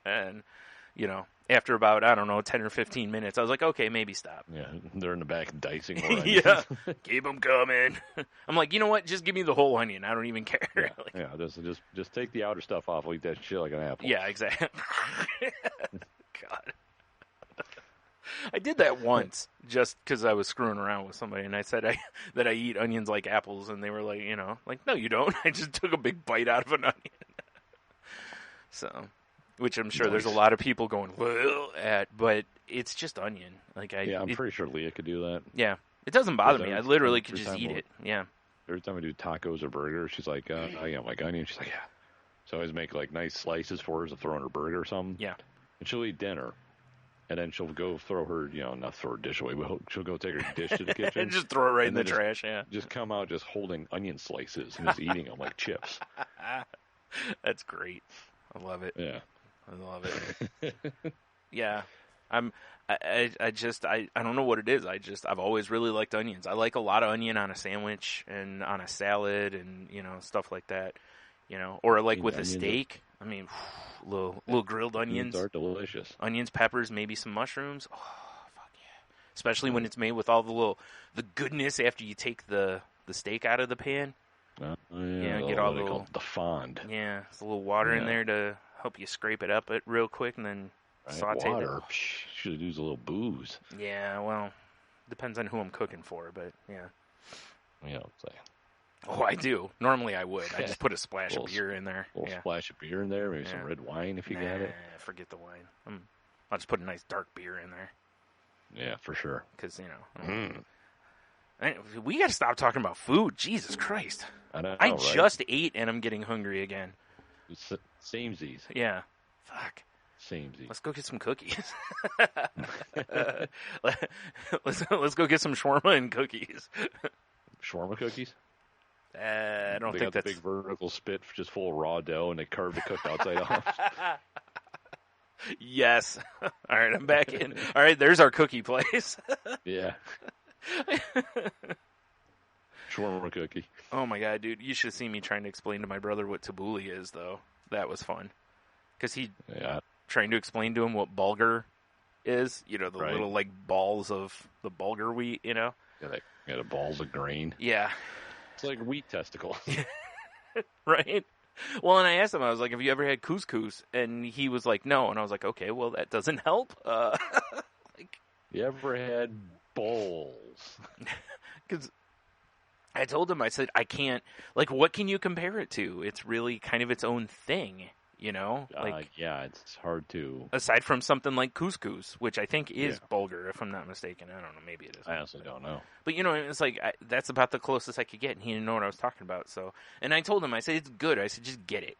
And, you know, after about, I don't know, 10 or 15 minutes, I was like, okay, maybe stop. Yeah, they're in the back dicing more onions. Yeah, keep them coming. I'm like, you know what? Just give me the whole onion. I don't even care. Yeah, Like, yeah, just take the outer stuff off. I'll eat that shit like an apple. yeah, exactly. God. I did that once just because I was screwing around with somebody, and I said that I eat onions like apples, and they were like, you know, like, no, you don't. I just took a big bite out of an onion. So, which I'm sure there's a lot of people going, well, but it's just onion. Like I'm pretty sure Leah could do that. Yeah, it doesn't bother me. I literally could every just time eat we'll- it. Yeah. Every time I do tacos or burgers, she's like, I got like onion. She's like, yeah. So I always make like nice slices for her to throw in her burger or something. Yeah. And she'll eat dinner. And then she'll go throw her, not throw her dish away, but she'll go take her dish to the kitchen. And just throw it right in and the then trash, yeah. Just come out just holding onion slices and just eating them like chips. That's great. I love it. Yeah. I love it. Yeah. I don't know what it is. I've always really liked onions. I like a lot of onion on a sandwich and on a salad and, stuff like that, or like with a Onions steak. I mean, little grilled onions. Onions are delicious. Onions, peppers, maybe some mushrooms. Oh, fuck yeah. Especially when it's made with all the goodness after you take the steak out of the pan. Get all the fond. Yeah, there's a little water in Yeah. there to help you scrape it up real quick and then saute Water. it. Should use a little booze. Yeah, well, depends on who I'm cooking for, but yeah. Say Oh, I do. Normally I would. I just put a splash of Little- beer in there. a little Yeah. splash of beer in there, maybe some Yeah. red wine if you got it. Forget the wine. I'll just put a nice dark beer in there Yeah, for sure. because, we got to stop talking about food. Jesus Christ. I know, I right? just ate and I'm getting hungry again. Samesies. Yeah. Fuck. Samesies. Let's go get some cookies. Let's go get some shawarma and cookies. Shawarma cookies? I don't They think got that's the big vertical spit just full of raw dough, and they carved the cooked outside off. Yes. All right, I'm back in. All right, there's our cookie place. Yeah. Shawarma cookie. Oh my god, dude! You should see me trying to explain to my brother what tabbouleh is, though. That was fun because he Yeah. trying to explain to him what bulgur is. The Right. little like balls of the bulgur wheat. Yeah, the balls of grain. Yeah. It's like wheat testicles. Right? Well, and I asked him, I was like, have you ever had couscous? And he was like, no. And I was like, okay, well, that doesn't help. You ever had balls? Because I told him, I said, I can't, what can you compare it to? It's really kind of its own thing, Yeah, it's hard to. aside from something like couscous, which I think is bulgur, if I'm not mistaken. I don't know, maybe it is. I honestly don't know. But, it's like, that's about the closest I could get, and he didn't know what I was talking about. So, and I told him, I said, it's good. I said, just get it.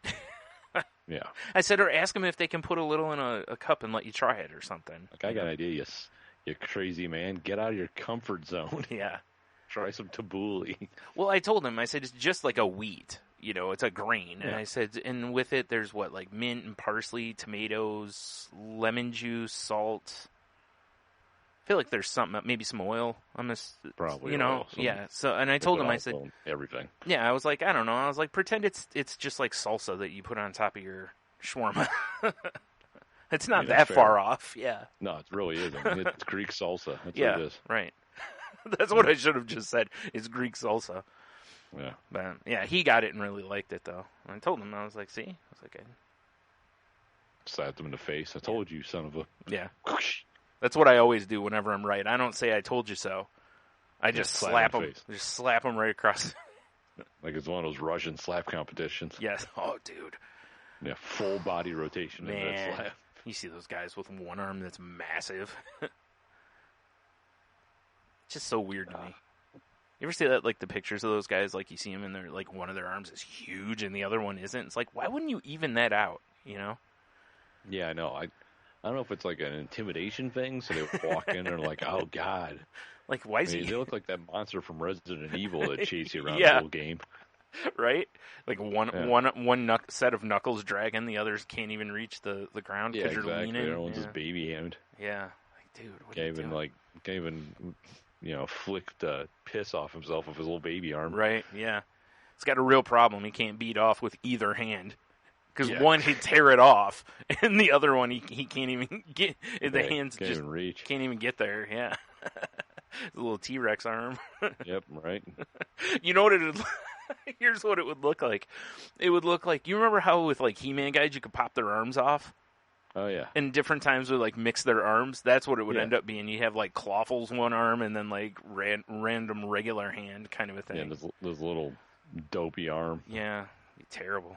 Yeah. I said, or ask them if they can put a little in a cup and let you try it or something. Like, I got an idea, you crazy man. Get out of your comfort zone. Yeah. Try some tabbouleh. Well, I told him, I said, it's just like a wheat. You know, it's a grain. And Yeah. I said, and with it, there's what, like mint and parsley, tomatoes, lemon juice, salt. I feel like there's something, maybe some oil. Probably you know, oil, yeah. So, and I told him, I said, everything. yeah, I was like, I don't know. I was like, pretend it's just like salsa that you put on top of your shawarma. It's not that far off. Yeah. No, it really isn't. It's Greek salsa. That's Yeah, what it is. right. That's what I should have just said. It's Greek salsa. Yeah. But yeah, he got it and really liked it though. And I told him, I was like, see, I was like, Slapped him in the face. I told you, son of a. yeah. Whoosh. That's what I always do whenever I'm right. I don't say I told you so. I just slap him in him. the face. Just slap him right across. Like it's one of those Russian slap competitions. Yes. Oh, dude. Yeah, full body rotation in that Man, slap. you see those guys with one arm that's massive. It's just so weird to me. You ever see that, like the pictures of those guys, like you see them and they're like one of their arms is huge and the other one isn't? It's like, why wouldn't you even that out, you know? Yeah, I know. I don't know if it's like an intimidation thing, so they walk in and are like, oh, God. Like, why is I mean, he... They look like that monster from Resident Evil that chase you around Yeah. the whole game. Right? Like one set of knuckles dragging, the others can't even reach the ground Yeah, because you're exactly. leaning. Everyone's just baby hammed. Yeah. Like, dude, what are you doing? Can't even, flick the piss off himself with his little baby arm. Right, yeah. It's got a real problem. He can't beat off with either hand. Because Yeah. one, he'd tear it off, and the other one, he can't even get... The Right. hands Can't just even reach. can't even get there, yeah. The little T-Rex arm. Yep, right. You know what it would... Here's what it would look like. It would look like... You remember how with, like, He-Man guys, you could pop their arms off? Oh, yeah. And different times would, like, mix their arms? That's what it would Yeah. end up being. You have, like, Clawful's one arm, and then, like, random regular hand kind of a thing. Yeah, this little dopey arm. Yeah. Terrible.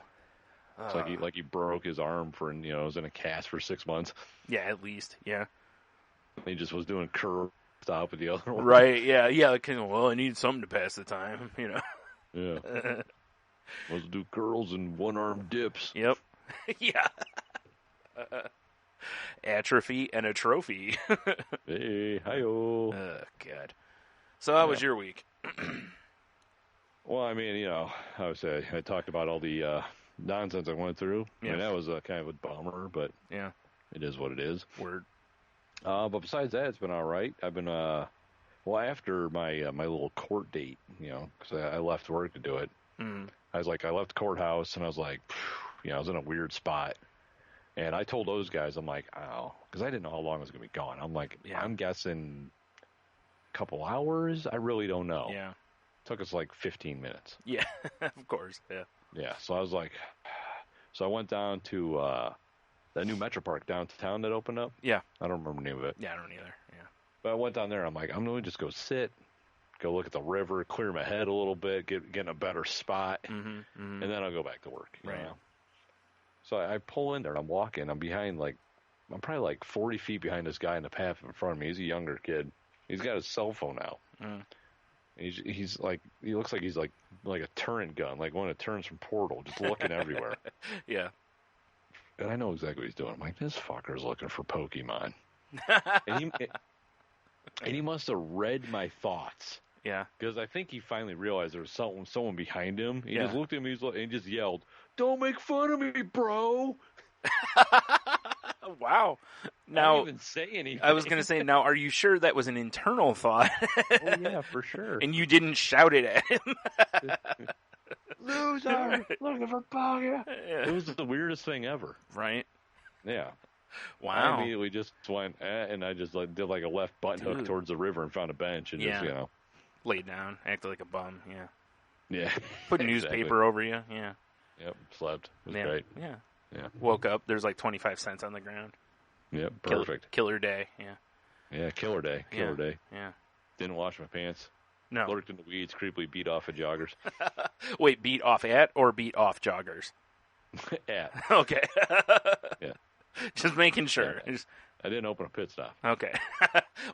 It's like he broke his arm for, was in a cast for 6 months. Yeah, at least. Yeah. He just was doing curl stop with the other one. Right, yeah. Yeah, like, well, I need something to pass the time, you know. Yeah. Let's do curls and one-arm dips. Yep. Yeah. Atrophy and a trophy. Hey, hi-oh. Oh, God. So how was your week? Well, I mean, I would say I talked about all the nonsense I went through. Yeah. I mean, that was kind of a bummer, but Yeah. it is what it is. Word. But besides that, it's been all right. I've been, after my my little court date, because I left work to do it. Mm. I left the courthouse, and I was like, I was in a weird spot. And I told those guys, I'm like, oh, because I didn't know how long I was going to be gone. I'm like, Yeah. I'm guessing a couple hours. I really don't know. Yeah. Took us like 15 minutes. Yeah, of course, yeah. Yeah, so I was like, I went down to that new Metro Park downtown that opened up. Yeah. I don't remember the name of it. Yeah, I don't either, yeah. But I went down there. I'm like, I'm going to just go sit, go look at the river, clear my head a little bit, get in a better spot, Mm-hmm, mm-hmm. and then I'll go back to work. you Right. know? So I pull in there, and I'm walking. I'm behind, I'm probably like 40 feet behind this guy in the path in front of me. He's a younger kid. He's got his cell phone out. Mm. He's like, he looks like he's like a turret gun, like one that turns from Portal, just looking everywhere. Yeah. And I know exactly what he's doing. I'm like, this fucker's looking for Pokemon. and he must have read my thoughts. Yeah. Because I think he finally realized there was someone behind him. He Yeah. just looked at me and he just yelled, "Don't make fun of me, bro!" Wow. I Now, didn't even say anything. I was going to say, now, are you sure that was an internal thought? Oh, yeah, for sure. And you didn't shout it at him? Loser! Looking for Pokemon! Yeah. It was the weirdest thing ever. Right? Yeah. I Wow. immediately just went, and I just did like a left button hook Dude. towards the river and found a bench and Yeah. just, Laid down, acted like a bum, yeah. Yeah. Put Exactly. newspaper over you, yeah. Yep, slept. It was Yeah. great. Yeah. Yeah. Woke up, there's like 25 cents on the ground. Yep, perfect. Killer day, yeah. Yeah, killer day. Killer day. Yeah. Didn't wash my pants. No. Lurked in the weeds, creepily beat off of joggers. Wait, beat off at or beat off joggers? Yeah. Okay. Yeah. Just making sure. Yeah. I didn't open a pit stop. Okay.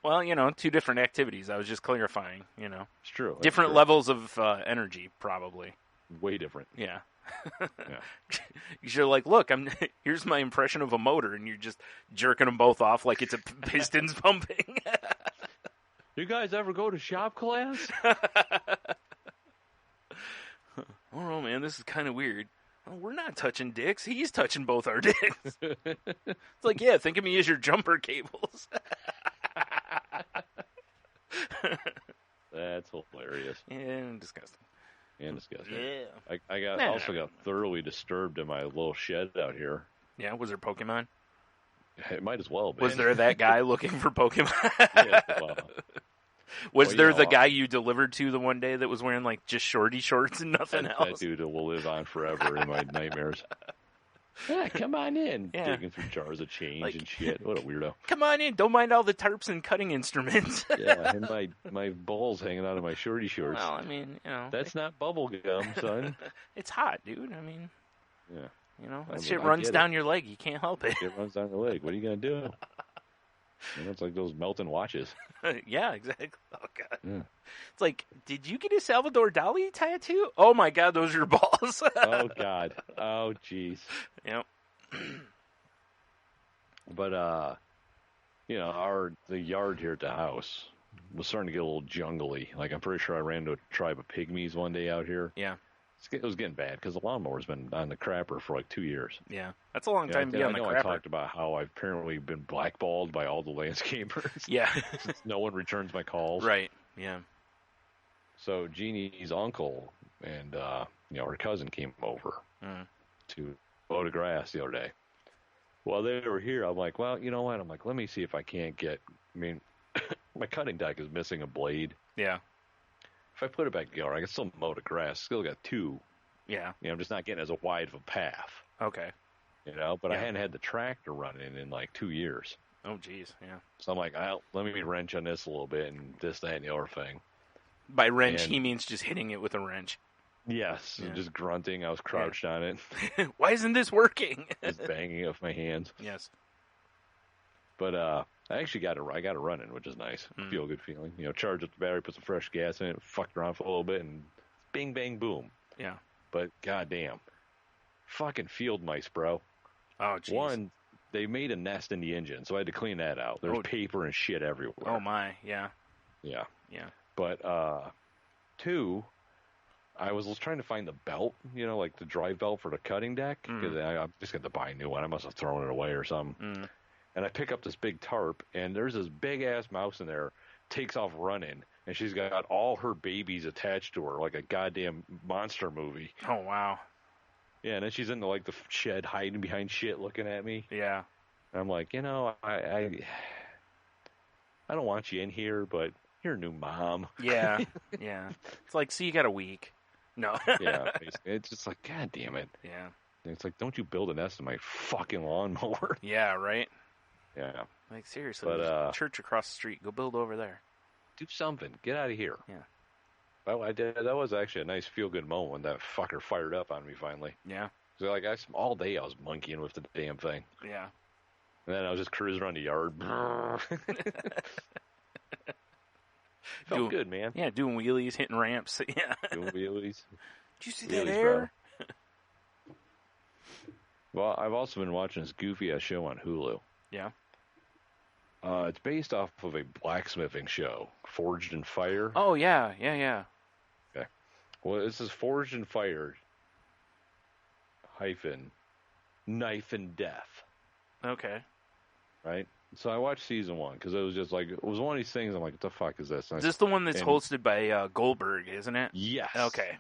Well, two different activities. I was just clarifying, It's true. Different It's true. levels of energy, probably. Way different. Yeah. Yeah. You're like, look, here's my impression of a motor, and you're just jerking them both off like it's a pistons pumping. You guys ever go to shop class? I don't know, man. This is kind of weird. Well, we're not touching dicks. He's touching both our dicks. It's like, yeah, think of me as your jumper cables. That's hilarious. And disgusting. Yeah. I got thoroughly disturbed in my little shed out here. Yeah, was there Pokemon? It might as well be. Was there that guy looking for Pokemon? Yeah, well, Was there the guy you delivered to the one day that was wearing like just shorty shorts and nothing else? That dude will live on forever in my nightmares. Yeah, come on in. Yeah. Digging through jars of change and shit. What a weirdo. Come on in. Don't mind all the tarps and cutting instruments. Yeah, and my balls hanging out of my shorty shorts. Well, I mean, That's not bubble gum, son. It's hot, dude. I mean, yeah. That shit runs down your leg. You can't help it. It runs down the leg. What are you going to do? It's like those melting watches. Yeah, exactly. Oh, God. Yeah. It's like, did you get a Salvador Dali tattoo? Oh, my God, those are your balls. Oh, God. Oh, jeez. Yep. But, the yard here at the house was starting to get a little jungly. Like, I'm pretty sure I ran into a tribe of pygmies one day out here. Yeah. It was getting bad because the lawnmower's been on the crapper for like 2 years. Yeah. That's a long time to be on the crapper. I talked about how I've apparently been blackballed by all the landscapers. Yeah. Since no one returns my calls. Right. Yeah. So Jeannie's uncle and her cousin came over to mow the grass the other day. While they were here, I'm like, well, you know what? I'm like, let me see if I can't my cutting deck is missing a blade. Yeah. If I put it back together, I can still mow the grass. Still got two. Yeah. I'm just not getting as wide of a path. Okay. But I hadn't had the tractor running in like 2 years. Oh, geez. Yeah. So I'm like, let me wrench on this a little bit and this, that, and the other thing. By wrench, he means just hitting it with a wrench. Yes. Yeah. Just grunting. I was crouched on it. Why isn't this working? Just banging it with my hands. Yes. But I actually got it running, which is nice. Feel good feeling. Charge up the battery, put some fresh gas in it, fucked around for a little bit, and bing, bang, boom. Yeah. But goddamn, fucking field mice, bro. Oh, jeez. One, they made a nest in the engine, so I had to clean that out. There's paper and shit everywhere. Oh my, yeah. Yeah. Yeah. But two, I was trying to find the belt, like the drive belt for the cutting deck, because I'm just going to buy a new one. I must have thrown it away or something. And I pick up this big tarp, and there's this big-ass mouse in there, takes off running, and she's got all her babies attached to her, like a goddamn monster movie. Oh, wow. Yeah, and then she's in the shed hiding behind shit looking at me. Yeah. And I'm like, I don't want you in here, but you're a new mom. Yeah, yeah. It's like, see, you got a week. No. Yeah, it's just like, God damn it. Yeah. And it's like, don't you build a nest in my fucking lawnmower. Yeah, right? Yeah. Like, seriously, but, there's a church across the street. Go build over there. Do something. Get out of here. Yeah. Well, I did. That was actually a nice feel-good moment when that fucker fired up on me finally. Yeah. So all day I was monkeying with the damn thing. Yeah. And then I was just cruising around the yard. Felt good, man. Yeah, doing wheelies, hitting ramps. Yeah. Doing wheelies. Did you see that air? Well, I've also been watching this goofy-ass show on Hulu. Yeah. It's based off of a blacksmithing show, Forged in Fire. Oh, yeah. Yeah. Okay. Well, this is Forged in Fire - Knife and Death. Okay. Right? So I watched season 1 because it was just like, it was one of these things I'm like, what the fuck is this? Is this the one that's hosted by Goldberg, isn't it? Yes. Okay.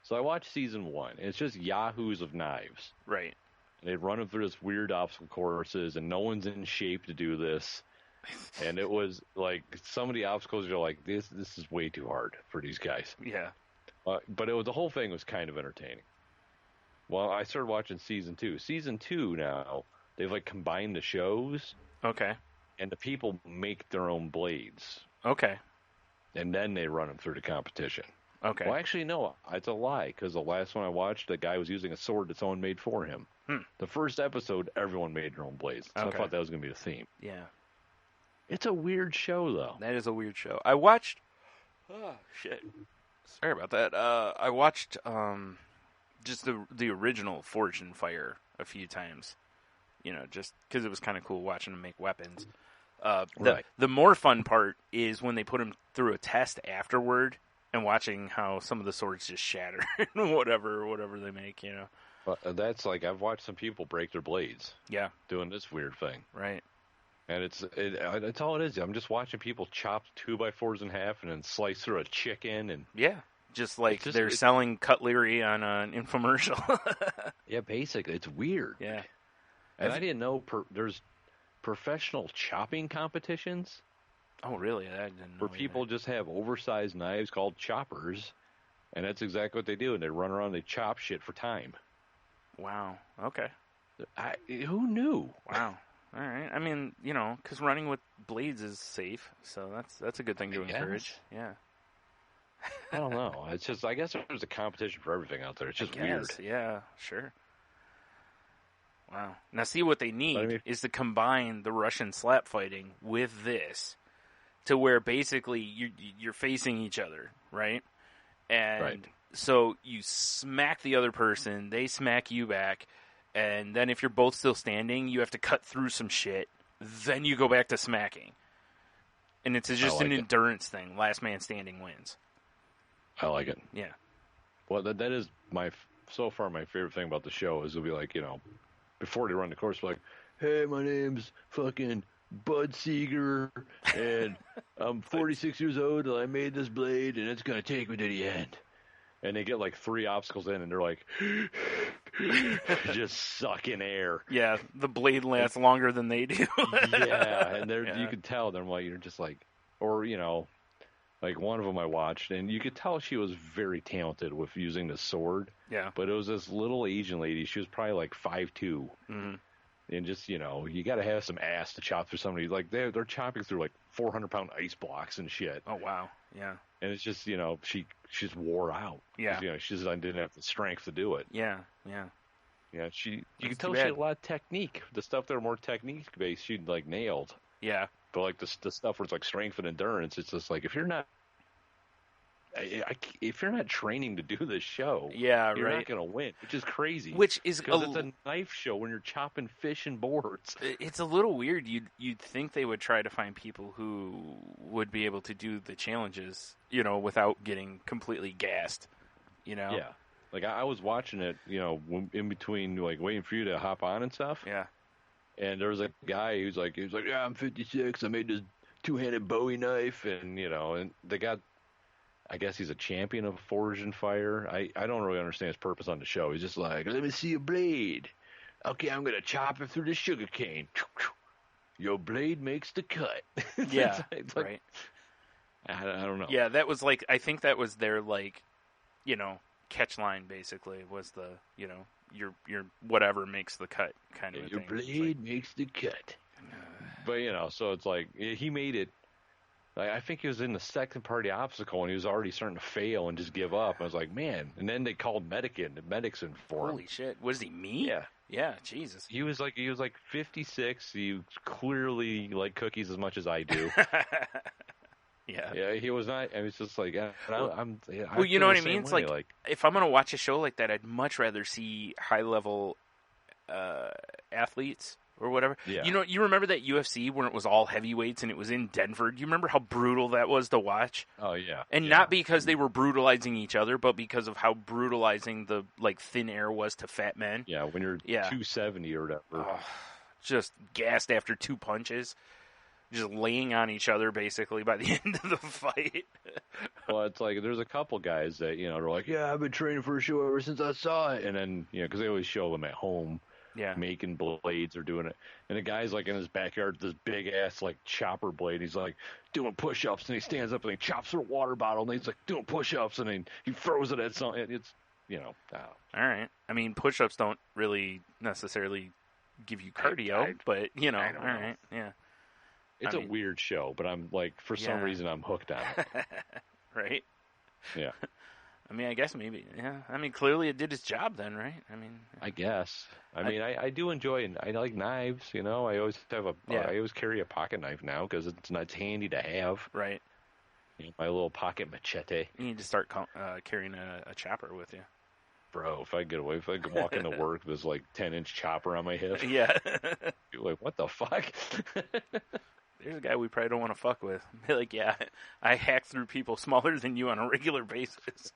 So I watched season 1. It's just yahoos of knives. Right. They run them through this weird obstacle courses, and no one's in shape to do this. And it was like some of the obstacles are like, this is way too hard for these guys. Yeah. But the whole thing was kind of entertaining. Well, I started watching season 2. Season 2 now, they've combined the shows. Okay. And the people make their own blades. Okay. And then they run them through the competition. Okay. Well, actually, no, it's a lie, because the last one I watched, the guy was using a sword that someone made for him. The first episode, everyone made their own blades. So I thought that was going to be the theme. Yeah. It's a weird show, though. That is a weird show. I watched... Oh, shit. Sorry about that. I watched just the original Forged in Fire a few times. Just because it was kind of cool watching them make weapons. Right. The more fun part is when they put them through a test afterward and watching how some of the swords just shatter and whatever they make. But that's like I've watched some people break their blades. Yeah. Doing this weird thing. Right. And it's all it is. I'm just watching people chop 2x4s in half and then slice through a chicken and yeah, just like they're selling cutlery on an infomercial. Yeah, basically, it's weird. Yeah, and I didn't know there's professional chopping competitions. Oh, really? I didn't know. Where people just have oversized knives called choppers, and that's exactly what they do. And they run around, and they chop shit for time. Wow. Okay. Who knew? Wow. All right. I mean, because running with blades is safe, so that's a good thing to encourage. Yeah. I don't know. It's just I guess there's a competition for everything out there. It's just weird. Yeah. Sure. Wow. Now, see what they need is to combine the Russian slap fighting with this, to where basically you're facing each other, right? And so you smack the other person, they smack you back. And then if you're both still standing, you have to cut through some shit. Then you go back to smacking. And it's just an endurance thing. Last man standing wins. I like it. Yeah. Well, that is so far my favorite thing about the show is it'll be like, before they run the course, like, hey, my name's fucking Bud Seeger, and I'm 46 years old, and I made this blade, and it's going to take me to the end. And they get like 3 obstacles in, and they're like, just sucking air. Yeah, the blade lasts longer than they do. Yeah, and you could tell them like you're just like, or like one of them I watched, and you could tell she was very talented with using the sword. Yeah, but it was this little Asian lady. She was probably like 5'2", and just you got to have some ass to chop through somebody. Like they're chopping through like 400-pound ice blocks and shit. Oh wow, yeah. And it's just she's wore out. Yeah, she just didn't have the strength to do it. Yeah. Yeah, you can tell she had a lot of technique. The stuff that are more technique based, she like nailed. Yeah, but like the stuff where it's like strength and endurance, it's just like if you're not training to do this show, you're not going to win, which is crazy. Which is because it's a knife show when you're chopping fish and boards. It's a little weird. You'd think they would try to find people who would be able to do the challenges, without getting completely gassed. Yeah. Like I was watching it, in between like waiting for you to hop on and stuff. Yeah. And there was a guy who's like, yeah, I'm 56. I made this 2-handed Bowie knife, and and they got. I guess he's a champion of Forged in Fire. I don't really understand his purpose on the show. He's just like, let me see your blade. Okay, I'm going to chop it through the sugar cane. Your blade makes the cut. Yeah, it's like, right. I don't know. Yeah, that was like, I think that was their like, catch line basically was the, your whatever makes the cut kind of your thing. Blade makes the cut. But, so it's like, he made it. I think he was in the second part of the obstacle, and he was already starting to fail and just give up. I was like, man. And then they called medics in for him. Holy shit. Was he me? Yeah. Yeah, Jesus. He was like 56. He clearly liked cookies as much as I do. Yeah. Yeah, he was not. I was just like, I'm. Yeah, well, you know what I mean? It's like, if I'm going to watch a show like that, I'd much rather see high-level athletes or whatever. Yeah. You remember that UFC when it was all heavyweights and it was in Denver? Do you remember how brutal that was to watch? Oh, yeah. And not because they were brutalizing each other, but because of how brutalizing the thin air was to fat men. Yeah, when you're 270 or whatever. Just gassed after 2 punches. Just laying on each other, basically, by the end of the fight. Well, it's like, there's a couple guys that, they're like, yeah, I've been training for a show ever since I saw it. And then, because they always show them at home. Yeah. Making blades or doing it. And the guy's like in his backyard, this big ass like chopper blade. He's like doing push-ups, and he stands up and he chops through a water bottle, and he's like doing push-ups, and then he throws it at something. It's, All right. I mean, push-ups don't really necessarily give you cardio, but, all right. Yeah. It's a weird show, but I'm like, for some reason, I'm hooked on it. Right? Yeah. I mean, I guess maybe, yeah. I mean, clearly it did its job then, right? I mean, I guess. I do enjoy it. I like knives, I always have I always carry a pocket knife now because it's handy to have. Right. My little pocket machete. You need to start carrying a chopper with you. Bro, if I could walk into work with this, 10-inch chopper on my hip. Yeah. You're like, what the fuck? There's a guy we probably don't want to fuck with. Be like, yeah, I hack through people smaller than you on a regular basis.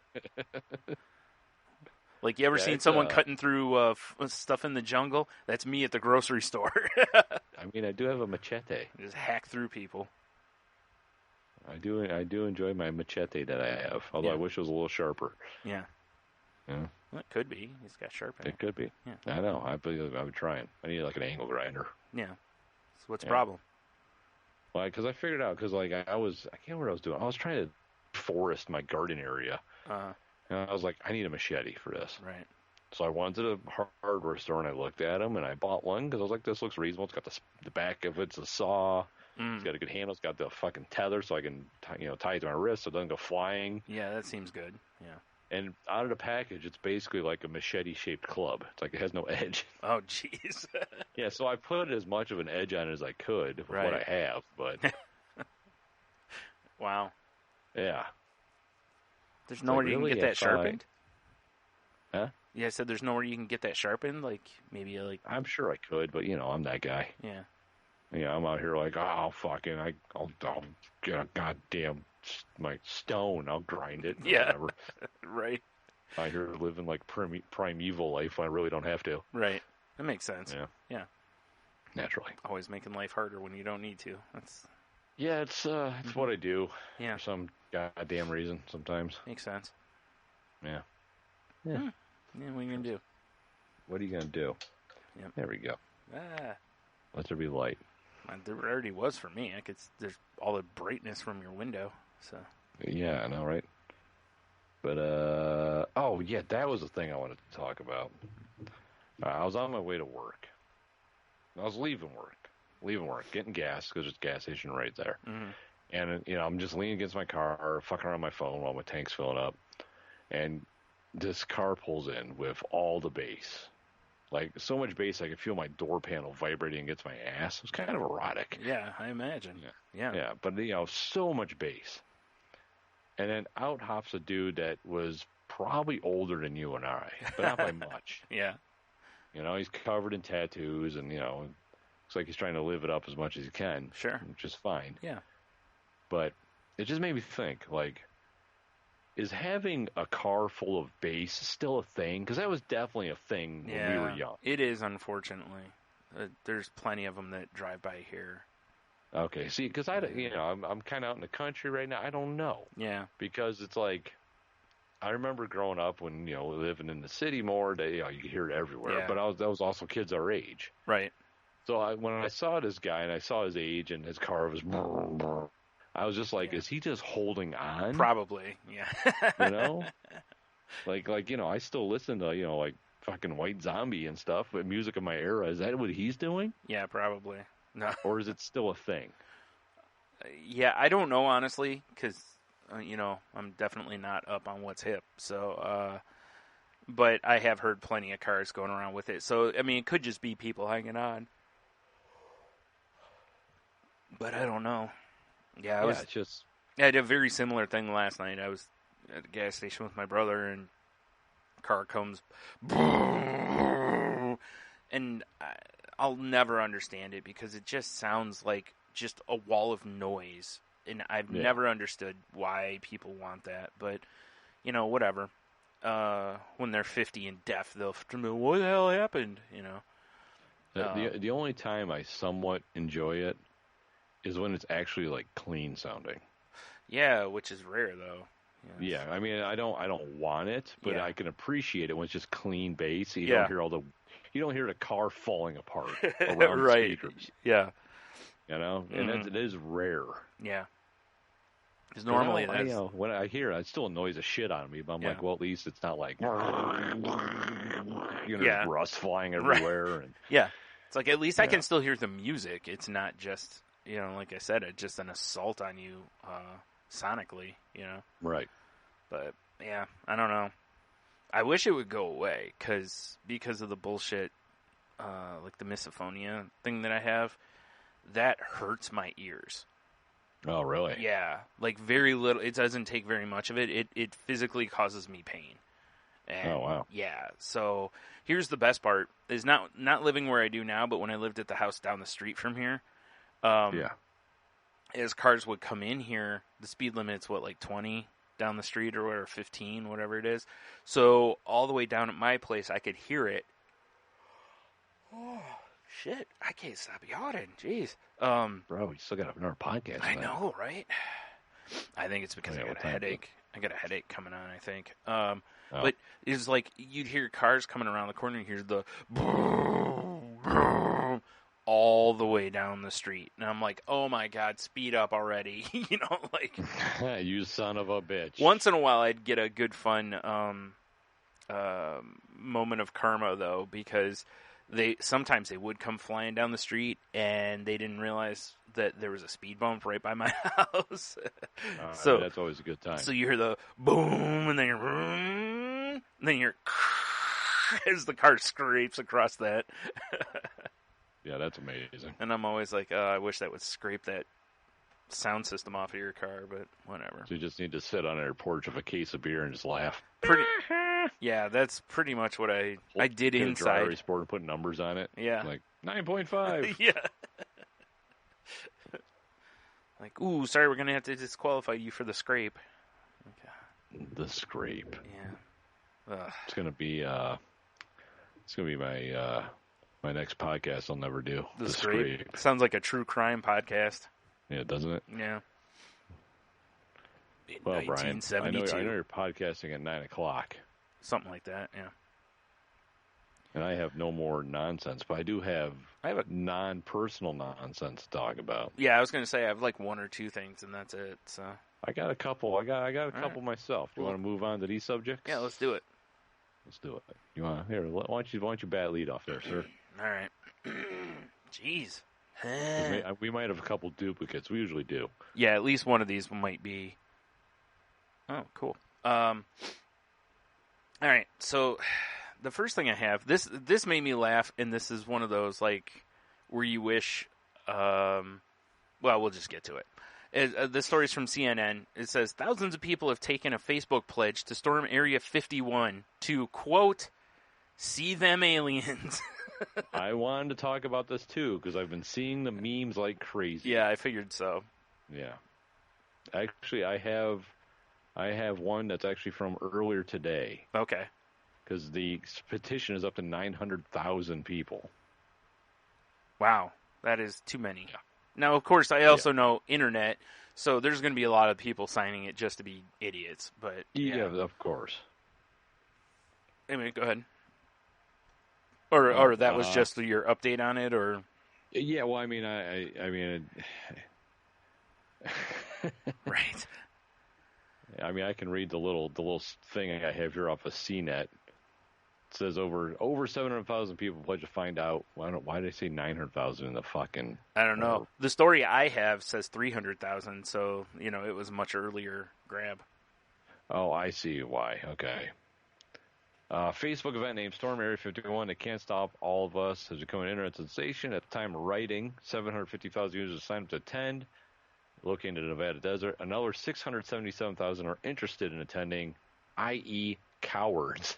Like, you ever seen someone cutting through stuff in the jungle? That's me at the grocery store. I mean, I do have a machete. Just hack through people. I do enjoy my machete that I have, although I wish it was a little sharper. Yeah. Yeah. Well, it could be. He's got sharp in it. It could be. Yeah. I know. I've been trying. I need an angle grinder. Yeah. So what's the problem? Well, because I figured out, because I can't remember what I was doing. I was trying to forest my garden area. And I was like, I need a machete for this. Right. So I went to the hardware store and I looked at them and I bought one because I was like, this looks reasonable. It's got the back of it's a saw. It's got a good handle. It's got the fucking tether so I can tie it to my wrist so it doesn't go flying. Yeah, that seems good. Yeah. And out of the package, it's basically like a machete-shaped club. It's like it has no edge. Oh, jeez. Yeah, so I put as much of an edge on it as I could with what I have, but... Wow. Yeah. There's nowhere you can get that sharpened? Huh? Yeah, I said there's nowhere you can get that sharpened? Like, maybe I'm sure I could, but, I'm that guy. Yeah. Yeah, I'm out here like, oh, fucking, I'll get a goddamn my stone. I'll grind it. Yeah. Whatever. Right. Out here living like primeval life when I really don't have to. Right. That makes sense. Yeah. Naturally. Always making life harder when you don't need to. Yeah, it's what I do. Yeah. For some goddamn reason sometimes. Makes sense. Yeah. Yeah. Yeah, what are you going to do? What are you going to do? Yep. There we go. Ah. Let there be light. There already was for me. There's all the brightness from your window. So. Yeah, I know, right? But, that was the thing I wanted to talk about. I was on my way to work. I was leaving work, getting gas, because there's a gas station right there. Mm-hmm. And, I'm just leaning against my car, fucking around my phone while my tank's filling up. And this car pulls in with all the bass. Like, so much bass I could feel my door panel vibrating against my ass. It was kind of erotic. Yeah, I imagine. Yeah, but, so much bass. And then out hops a dude that was probably older than you and I, but not by much. Yeah. He's covered in tattoos and, looks like he's trying to live it up as much as he can. Sure. Which is fine. Yeah. But it just made me think, is having a car full of bass still a thing? Because that was definitely a thing when we were young. It is, unfortunately. There's plenty of them that drive by here. Okay, see, because I'm kind of out in the country right now. I don't know. Yeah. Because it's like, I remember growing up when living in the city more. That you could hear it everywhere. Yeah. But that was also kids our age. Right. So when I saw this guy and I saw his age and his car was, I was just like, is he just holding on? Probably. Yeah. I still listen to fucking White Zombie and stuff, but music of my era. Is that what he's doing? Yeah, probably. No. Or is it still a thing? Yeah, I don't know, honestly, because, I'm definitely not up on what's hip. So, but I have heard plenty of cars going around with it. So, I mean, it could just be people hanging on. But I don't know. Yeah, I had a very similar thing last night. I was at a gas station with my brother, and car comes, and I'll never understand it because it just sounds like just a wall of noise, and I've never understood why people want that. But whatever. When they're 50 and deaf, they'll what the hell happened? The only time I somewhat enjoy it is when it's actually clean sounding. Yeah, which is rare though. Yeah, I mean, I don't want it, but I can appreciate it when it's just clean bass. You don't hear the car falling apart around right. the speakers. Yeah, and it is rare. Yeah, because normally when I hear it, it still annoys the shit out of me. But I'm like, well, at least it's not like rust flying everywhere. Right. And it's like at least I can still hear the music. It's not just like I said, it's just an assault on you sonically. Right. But yeah, I don't know. I wish it would go away because of the bullshit, like the misophonia thing that I have. That hurts my ears. Oh, really? Yeah, like very little. It doesn't take very much of it. It physically causes me pain. And, Oh, wow. Yeah. So here's the best part: is not living where I do now, but when I lived at the house down the street from here. Yeah. As cars would come in here, the speed limit's like 20 down the street or whatever, 15, whatever it is. So all the way down at my place, I could hear it. Oh shit! I can't stop yawning. Jeez. Bro, you still got another podcast. I man. know, right? I think it's because Yeah, I got what a time is it? headache. I got a headache coming on, I think. But it's like you'd hear cars coming around the corner and hear the all the way down the street. And I'm like, oh my God, speed up already. You know, like. You son of a bitch. Once in a while I'd get a good fun moment of karma, though, because sometimes they would come flying down the street and they didn't realize that there was a speed bump right by my house. So that's always a good time. So you hear the boom, and then you're, and then you're as the car scrapes across that. Yeah, that's amazing. And I'm always like, I wish that would scrape that sound system off of your car, but whatever. So you just need to sit on your porch with a case of beer and just laugh. Yeah, that's pretty much what I did Get a dry inside. erase board and put numbers on it. Yeah. Like 9.5. Yeah. Like, ooh, sorry, we're going to have to disqualify you for the scrape. Okay. The scrape. Yeah. Ugh. It's gonna be my next podcast I'll never do. The scrape. Sounds like a true crime podcast. Yeah, doesn't it? Yeah. Well, Brian, I know 1972. you're podcasting at 9:00. Something like that, yeah. And I have no more nonsense, but I do have non-personal nonsense to talk about. Yeah, I was going to say I have like one or two things, and that's it. So I got a couple. I got a couple myself. Do you want to move on to these subjects? yeah, let's do it. Let's do it. You want here? Why don't you bat lead off there, sir? All right. Jeez. We might have a couple duplicates. We usually do. Yeah, at least one of these might be. Oh, cool. All right. So the first thing I have, this made me laugh, and this is one of those like where you wish. Well, we'll just get to it. The story's from CNN. It says thousands of people have taken a Facebook pledge to storm Area 51 to quote, "see them aliens." I wanted to talk about this too because I've been seeing the memes like crazy. Yeah, I figured so. Yeah. Actually, I have one that's actually from earlier today. Okay. Because the petition is up to 900,000 people. Wow, that is too many. Yeah. Now, of course, I also know internet, so there's going to be a lot of people signing it just to be idiots. But yeah, of course. Anyway, go ahead. Or that was just your update on it, or? Yeah, well, I mean, I mean, right. I mean, I can read the little thing I have here off of CNET. It says over 700,000 people pledged to find out. Well, why did I say 900,000 in the fucking? I don't know. The story I have says 300,000, so it was a much earlier grab. Oh, I see why. Okay. Facebook event named Storm Area 51 that can't stop all of us has become an internet sensation. At the time of writing, 750,000 users signed up to attend. Located in the Nevada desert, another 677,000 are interested in attending, i.e., cowards.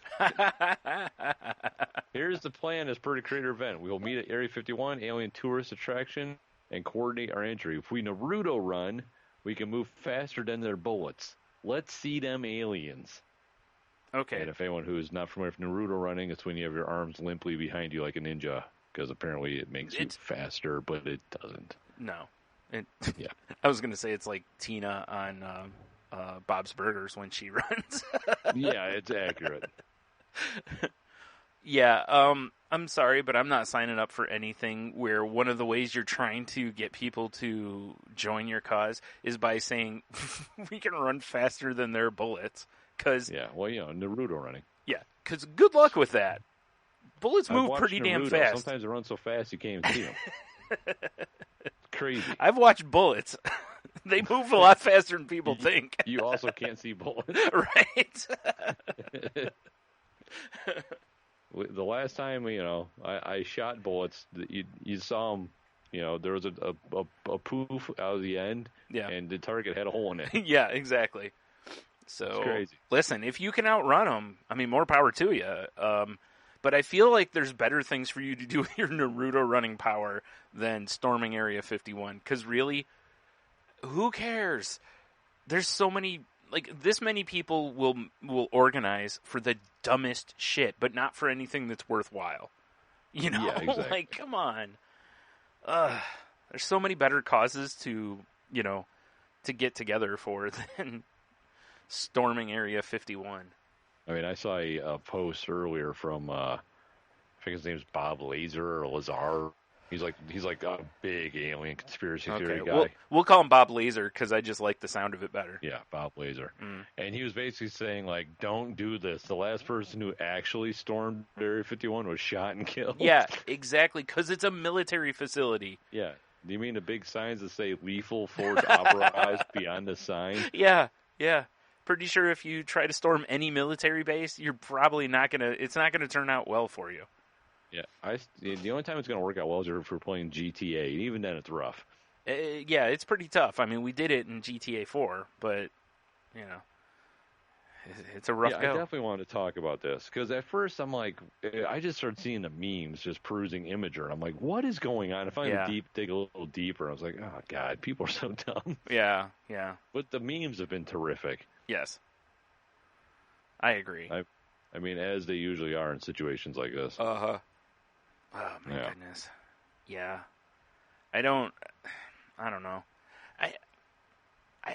Here's the plan as per the creator event. We will meet at Area 51, alien tourist attraction, and coordinate our entry. If we Naruto run, we can move faster than their bullets. Let's see them aliens. Okay. And if anyone who is not familiar with Naruto running, it's when you have your arms limply behind you like a ninja, because apparently it makes you faster, but it doesn't. No. Yeah. I was going to say it's like Tina on Bob's Burgers when she runs. Yeah, it's accurate. Yeah, I'm sorry, but I'm not signing up for anything where one of the ways you're trying to get people to join your cause is by saying we can run faster than their bullets. Yeah, well, Naruto running. Yeah, because good luck with that. Bullets move I've pretty watched damn Naruto. fast. Sometimes they run so fast you can't even see them. Crazy. I've watched bullets. They move a lot faster than people think. You also can't see bullets. Right. The last time, I shot bullets, you saw them there was a poof out of the end, Yeah. and the target had a hole in it. Yeah, exactly. So, It's crazy. Listen, if you can outrun them, I mean, more power to you. But I feel like there's better things for you to do with your Naruto running power than storming Area 51. Because really, who cares? There's so many, this many people will organize for the dumbest shit, but not for anything that's worthwhile. Yeah, exactly. Come on. There's so many better causes to get together for than storming Area 51. I mean, I saw a post earlier from I think his name's Bob Lazar or Lazar. He's like a big alien conspiracy theory guy. We'll call him Bob Lazar because I just like the sound of it better. Yeah, Bob Lazar. And he was basically saying, don't do this. The last person who actually stormed Area 51 was shot and killed. Yeah, exactly, because it's a military facility. Yeah. Do you mean the big signs that say lethal force authorized beyond the sign? Yeah. Pretty sure if you try to storm any military base, you're probably it's not gonna turn out well for you. Yeah, the only time it's going to work out well is if we're playing GTA, and even then it's rough. Yeah, it's pretty tough. I mean, we did it in GTA 4, but, it's a rough go. I definitely wanted to talk about this, because at first I'm like, I just started seeing the memes just perusing Imager, and I'm like, what is going on? If I dig a little deeper, I was like, oh, God, people are so dumb. Yeah. But the memes have been terrific. Yes. I agree. I mean, as they usually are in situations like this. Uh-huh. Oh, my goodness. Yeah. I don't know.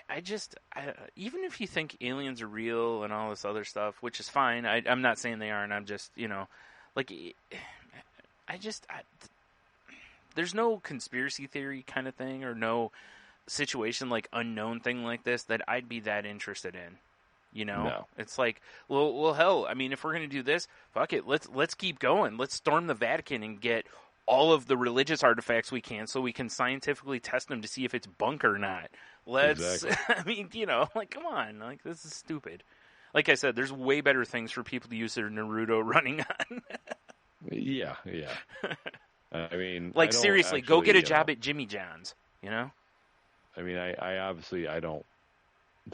I just, even if you think aliens are real and all this other stuff, which is fine, I'm not saying they aren't, I'm just, there's no conspiracy theory kind of thing or no situation unknown thing like this that I'd be that interested in. No. It's like, well, hell, I mean, if we're going to do this, fuck it, let's keep going. Let's storm the Vatican and get all of the religious artifacts we can so we can scientifically test them to see if it's bunk or not. Exactly. I mean, come on, this is stupid. Like I said, there's way better things for people to use their Naruto running on. Yeah. I mean, seriously, go get a job at Jimmy John's, I mean, I obviously, I don't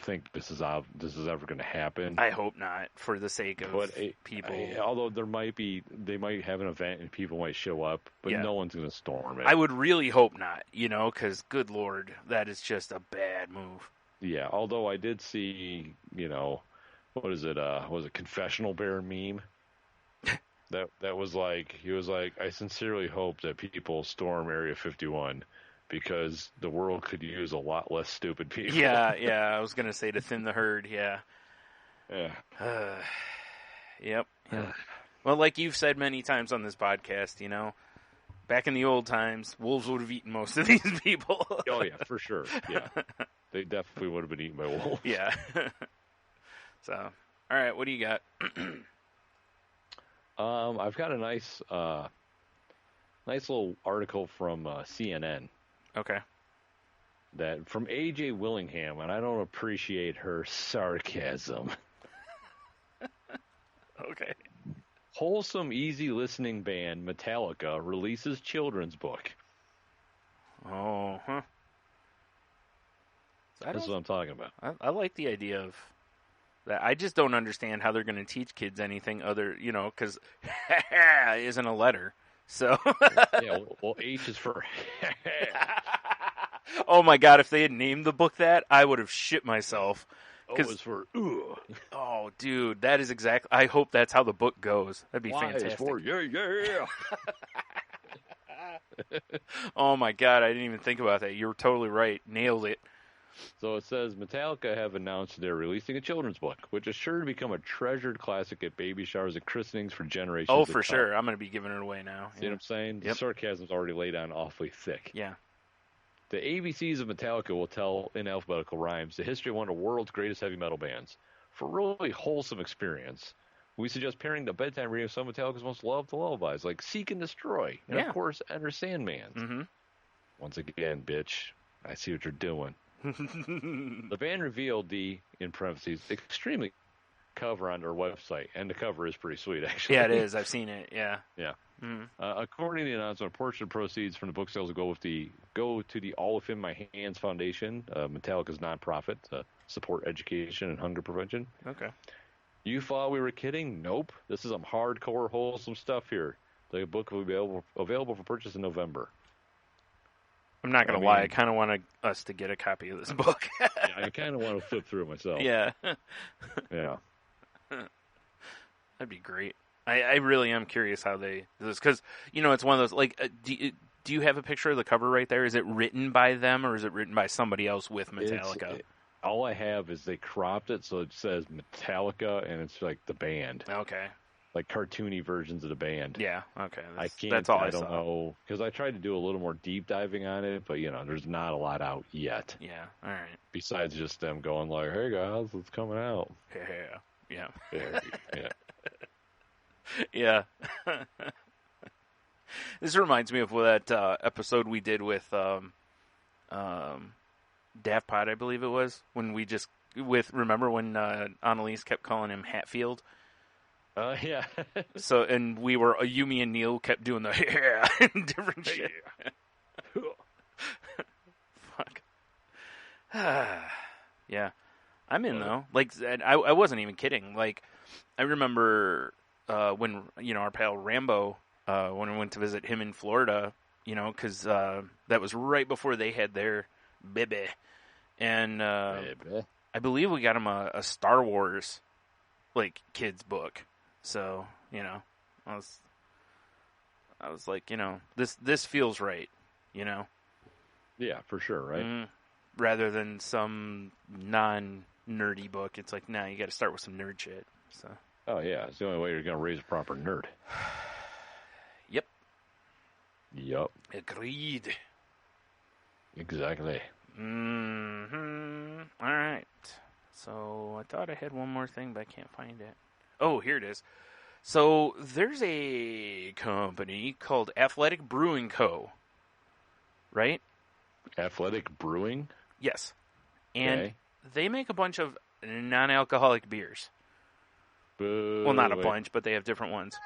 think this is ever going to happen. I hope not, for the sake of people. Although they might have an event and people might show up, but no one's going to storm it. I would really hope not, because good Lord, that is just a bad move. Yeah, although I did see, what is it? Was it Confessional Bear meme? that was he was like, I sincerely hope that people storm Area 51. Because the world could use a lot less stupid people. Yeah, I was going to say to thin the herd, yeah. Yep. Well, like you've said many times on this podcast, back in the old times, wolves would have eaten most of these people. Oh, yeah, for sure. Yeah. They definitely would have been eaten by wolves. Yeah. So, all right, what do you got? I've got a nice little article from CNN. Okay. That from A.J. Willingham, and I don't appreciate her sarcasm. Okay. Wholesome, easy listening band Metallica releases children's book. Oh, huh. That's what I'm talking about. I like the idea of that. I just don't understand how they're going to teach kids anything other, because isn't a letter. So. Yeah, well, H is for. Oh my God! If they had named the book that, I would have shit myself. O is for ooh. Oh, dude, that is exactly. I hope that's how the book goes. That'd be fantastic. Is for yeah. Oh my God! I didn't even think about that. You're totally right. Nailed it. So it says Metallica have announced they're releasing a children's book, which is sure to become a treasured classic at baby showers and christenings for generations. Oh, for sure. I'm going to be giving it away now. See what I'm saying? Yep. The sarcasm's already laid on awfully thick. Yeah. The ABCs of Metallica will tell in alphabetical rhymes the history of one of the world's greatest heavy metal bands. For a really wholesome experience, we suggest pairing the bedtime reading of some of Metallica's most loved lullabies, like Seek and Destroy, and of course, Enter Sandman's. Mm-hmm. Once again, bitch, I see what you're doing. The band revealed the, in parentheses, extremely cover on their website, and the cover is pretty sweet, actually. Yeah, it is. I've seen it, yeah. Yeah. According to the announcement, a portion of proceeds from the book sales will go to the All Within My Hands Foundation, Metallica's nonprofit, to support education and hunger prevention. Okay. You thought we were kidding? Nope. This is some hardcore, wholesome stuff here. The book will be available for purchase in November. I'm not going to lie. I kind of want us to get a copy of this book. Yeah, I kind of want to flip through it myself. Yeah. Yeah. That'd be great. I really am curious how they do this, because it's one of those, like, do you have a picture of the cover right there? Is it written by them, or is it written by somebody else with Metallica? All I have is they cropped it so it says Metallica, and it's like the band. Okay. Like cartoony versions of the band. Yeah. Okay. That's all I don't know, because I tried to do a little more deep diving on it, but there's not a lot out yet. Yeah. All right. Besides just them going like, "Hey guys, it's coming out." Yeah. Yeah. Yeah. This reminds me of that episode we did with Daft Pod, I believe it was, when we remember when Annalise kept calling him Hatfield? Yeah. So, and Yumi and Neil kept doing the different shit. Fuck. Yeah. I'm in, though. Like, I wasn't even kidding. Like, I remember when, our pal Rambo, when we went to visit him in Florida, because that was right before they had their baby. And I believe we got him a Star Wars, like, kids book. So, I was like, this feels right, Yeah, for sure, right? Rather than some non-nerdy book. It's like, nah, you got to start with some nerd shit. So. Oh, yeah. It's the only way you're going to raise a proper nerd. Yep. Yup. Agreed. Exactly. Mm-hmm. All right. So I thought I had one more thing, but I can't find it. Oh, here it is. So there's a company called Athletic Brewing Co. Right? Athletic Brewing? Yes. And okay. They make a bunch of non-alcoholic beers. Boo, well, not a bunch, but they have different ones.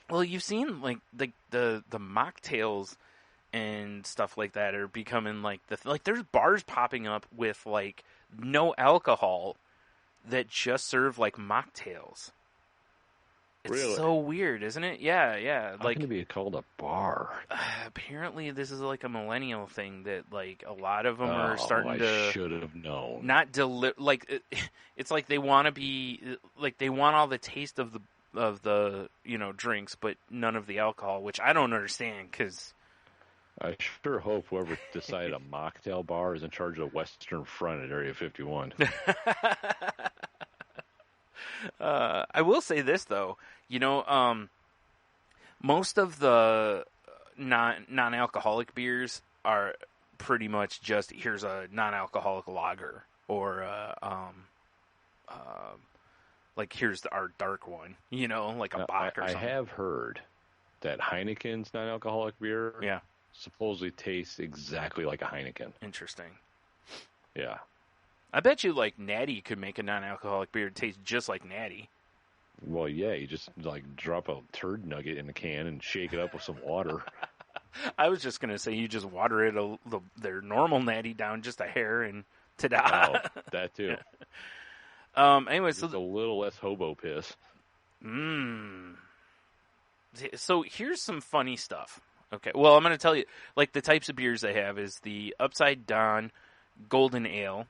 Well, you've seen like the mocktails and stuff like that are becoming like there's bars popping up with like no alcohol that just serve like mocktails. It's really? So weird, isn't it? Yeah. How can it be called a bar? Apparently, this is like a millennial thing that like a lot of them are starting to. I should have known. Not it's like they want to be like they want all the taste of the drinks, but none of the alcohol, which I don't understand because. I sure hope whoever decided a mocktail bar is in charge of the Western Front at Area 51. I will say this though, most of the non-alcoholic beers are pretty much just here's a non-alcoholic lager or like here's our dark one, like a Bock or something. I have heard that Heineken's non-alcoholic beer supposedly tastes exactly like a Heineken. Interesting. Yeah. I bet you, like, Natty could make a non-alcoholic beer taste just like Natty. Well, yeah, you just, like, drop a turd nugget in a can and shake it up with some water. I was just going to say you just water it their normal Natty down just a hair and ta-da. Oh, that too. Anyway, just a little less hobo piss. So here's some funny stuff. Okay, well, I'm going to tell you, like, the types of beers they have is the Upside Down Golden Ale,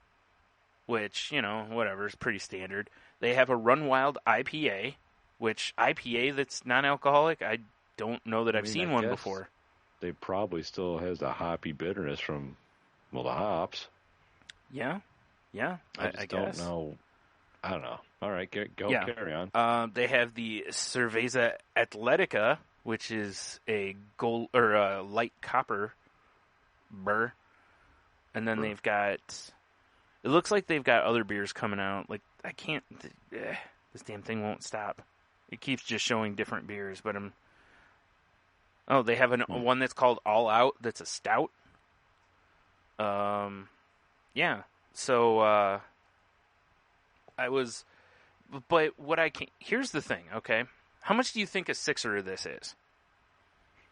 which, whatever, is pretty standard. They have a Run Wild IPA, which IPA that's non-alcoholic, I don't know that I've seen one before. They probably still has the hoppy bitterness from, the hops. Yeah, I guess. Don't know. I don't know. All right, carry on. They have the Cerveza Atletica, which is a gold or a light copper burr, and then they've got. It looks like they've got other beers coming out. Like I can't. This damn thing won't stop. It keeps just showing different beers, but I'm. Oh, they have one that's called All Out. That's a stout. Yeah. So I was But what I can here's the thing, okay? How much do you think a sixer of this is?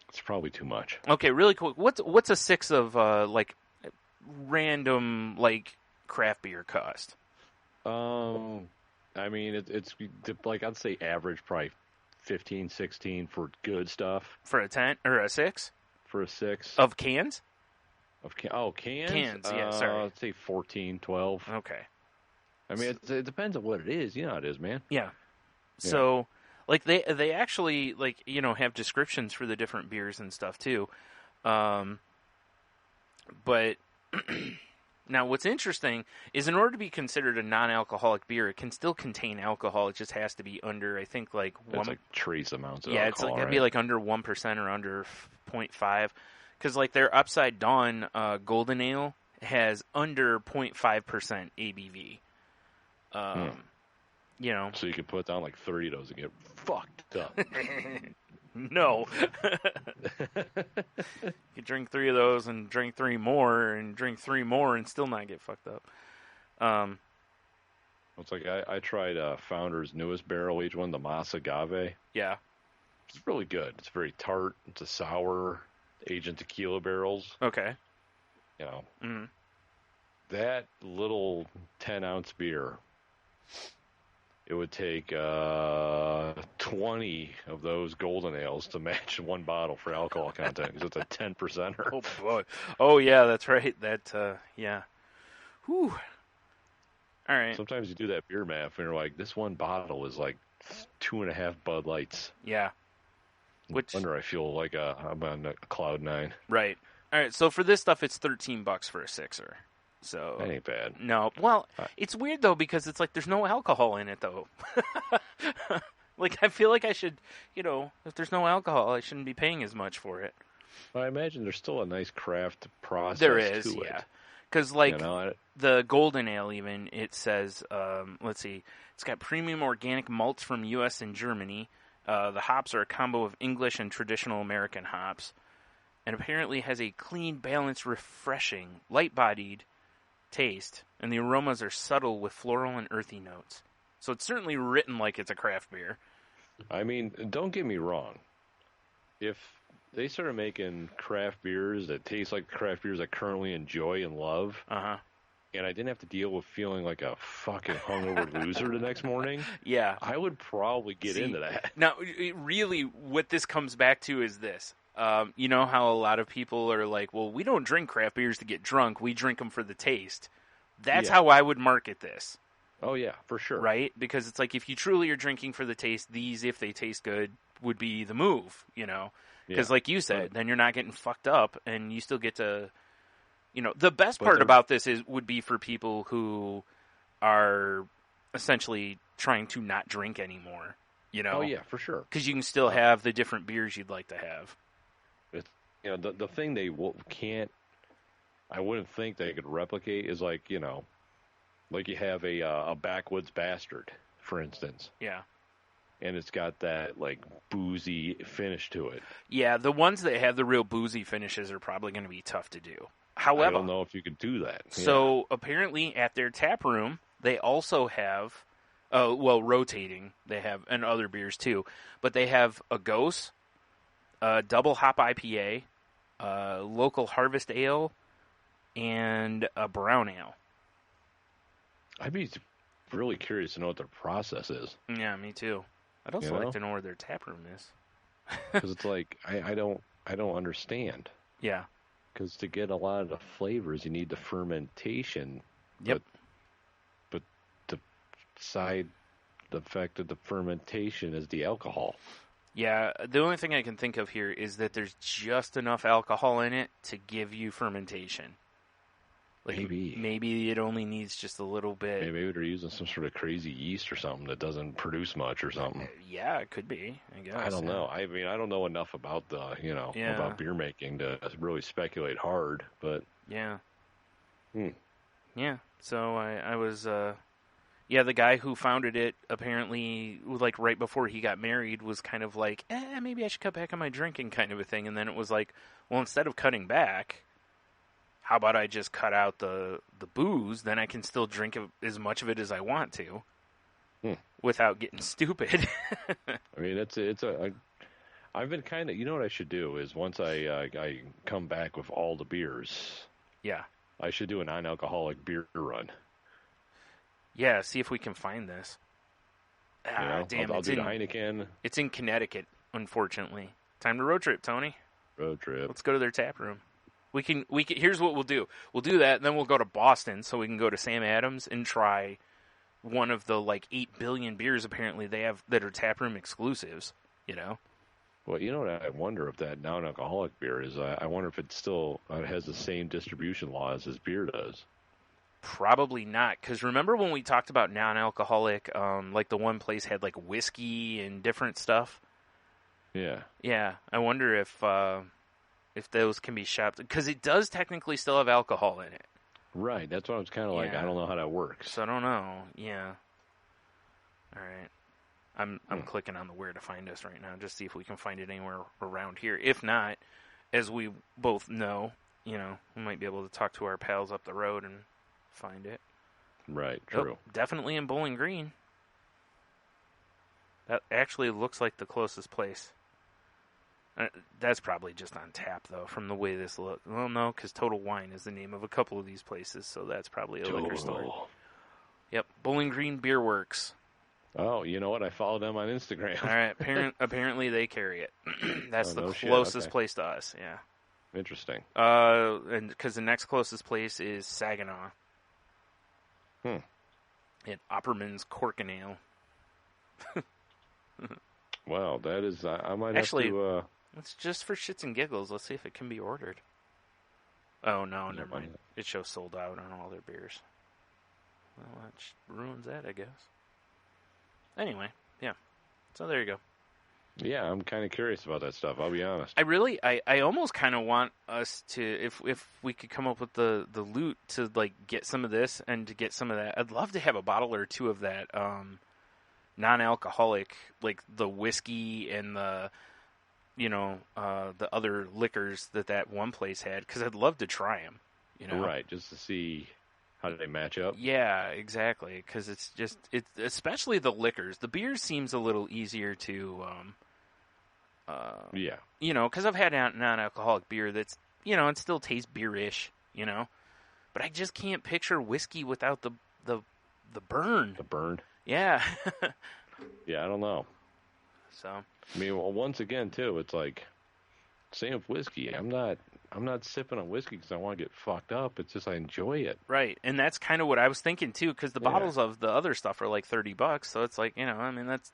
It's probably too much. Okay, really quick. What's a six of like random like craft beer cost? I mean, it's like I'd say average, probably 15, 16 for good stuff. For a 10 or a 6? For a 6 of cans. Cans. Cans, yeah. Sorry, I'd say 14, 12. Okay. I mean, it depends on what it is. You know how it is, man. Yeah. So, like they actually like have descriptions for the different beers and stuff too, but. Now, what's interesting is in order to be considered a non-alcoholic beer, it can still contain alcohol. It just has to be under, I think, like it's like trace amounts of alcohol. Yeah, it's like it'd be like under 1% or under 0.5. Because like their Upside Dawn Golden Ale has under 0.5% ABV. So you could put down like 30 of those and get fucked up. No. You drink 3 of those and drink 3 more and drink 3 more and still not get fucked up. It's like I tried Founder's newest barrel aged one, the Mas Agave. Yeah. It's really good. It's very tart. It's a sour, aged in tequila barrels. Okay. Mm-hmm. That little 10-ounce beer, it would take 20 of those golden ales to match one bottle for alcohol content because it's a 10%er. Oh, boy. Oh, yeah, that's right. Yeah. Whew. All right. Sometimes you do that beer math and you're like, this one bottle is like 2.5 Bud Lights. Yeah. No wonder I feel like I'm on a cloud 9. Right. All right, so for this stuff, it's $13 for a sixer. So that ain't bad. No, well, it's weird though because it's like there's no alcohol in it though. Like I feel like I should, if there's no alcohol, I shouldn't be paying as much for it. Well, I imagine there's still a nice craft process. There is, to yeah. it. Because like the Golden Ale, even it says, let's see, it's got premium organic malts from U.S. and Germany. The hops are a combo of English and traditional American hops, and apparently has a clean, balanced, refreshing, light-bodied taste, and the aromas are subtle with floral and earthy notes. So it's certainly written like it's a craft beer. I mean, don't get me wrong. If they started making craft beers that taste like craft beers I currently enjoy and love, and I didn't have to deal with feeling like a fucking hungover loser the next morning, yeah, I would probably get into that. Now, really, what this comes back to is this. You know how a lot of people are like, well, we don't drink craft beers to get drunk. We drink them for the taste. That's how I would market this. Oh, yeah, for sure. Right? Because it's like if you truly are drinking for the taste, these, if they taste good, would be the move, Because like you said, then you're not getting fucked up and you still get to, the best part about this would be for people who are essentially trying to not drink anymore, Oh, yeah, for sure. Because you can still have the different beers you'd like to have. The thing they can't, I wouldn't think they could replicate is like you have a Backwoods Bastard, for instance. Yeah. And it's got that like boozy finish to it. Yeah, the ones that have the real boozy finishes are probably going to be tough to do. However, I don't know if you could do that. So apparently at their tap room, they also have, rotating, they have, and other beers too, but they have a Ghost, a double hop IPA, local harvest ale, and a brown ale. I'd be really curious to know what their process is. Yeah, me too. I'd also like to know where their tap room is. Because it's like I don't understand. Yeah. Because to get a lot of the flavors, you need the fermentation. Yep. But the side effect of the fermentation is the alcohol. Yeah, the only thing I can think of here is that there's just enough alcohol in it to give you fermentation. Like maybe it only needs just a little bit. Maybe they're using some sort of crazy yeast or something that doesn't produce much or something. Yeah, it could be. I guess. I don't know. I mean, I don't know enough about about beer making to really speculate hard. But yeah, yeah. So I was. Yeah, the guy who founded it apparently, like right before he got married, was kind of like, maybe I should cut back on my drinking, kind of a thing. And then it was like, well, instead of cutting back, how about I just cut out the booze? Then I can still drink as much of it as I want to. without getting stupid. I mean, I've been kind of, you know what I should do is once I come back with all the beers, Yeah. I should do a non-alcoholic beer run. Yeah, see if we can find this. Damn, I'll do the Heineken. It's in Connecticut, unfortunately. Time to road trip, Tony. Road trip. Let's go to their tap room. We can. Here's what we'll do. We'll do that, and then we'll go to Boston so we can go to Sam Adams and try one of the 8 billion beers apparently they have that are tap room exclusives. You know. Well, you know what I wonder if that non-alcoholic beer is. I wonder if it still has the same distribution laws as beer does. Probably not, because remember when we talked about non-alcoholic, the one place had whiskey and different stuff. Yeah. Yeah, I wonder if those can be shopped, because it does technically still have alcohol in it. Right. That's what I was kind of like. I don't know how that works. So I don't know. Yeah. All right. I'm clicking on the where to find us right now, just see if we can find it anywhere around here. If not, as we both know, we might be able to talk to our pals up the road and find it. Right, true. Oh, definitely in Bowling Green. That actually looks like the closest place. That's probably just on tap, though, from the way this looks. Well, no, because Total Wine is the name of a couple of these places, so that's probably a liquor store. Yep, Bowling Green Beer Works. Oh, you know what? I followed them on Instagram. All right, apparently they carry it. That's the closest place to us, yeah. Interesting. And because the next closest place is Saginaw. At Opperman's Cork and Ale. Wow, that is... I might actually, have to... it's just for shits and giggles. Let's see if it can be ordered. Oh, no, never mind. It shows sold out on all their beers. Well, that ruins that, I guess. Anyway, yeah. So there you go. Yeah, I'm kind of curious about that stuff, I'll be honest. I almost kind of want us to, if we could come up with the loot to, get some of this and to get some of that. I'd love to have a bottle or two of that non-alcoholic, the whiskey and the other liquors that one place had, because I'd love to try them, Right, just to see how do they match up. Yeah, exactly, because it's especially the liquors. The beer seems a little easier to... yeah. Because I've had non-alcoholic beer that's, it still tastes beerish, but I just can't picture whiskey without the burn. The burn? Yeah. Yeah, I don't know. So. I mean, well, once again, too, it's same with whiskey. I'm not sipping on whiskey because I want to get fucked up. It's just I enjoy it. Right, and that's kind of what I was thinking too, because the bottles of the other stuff are $30, so it's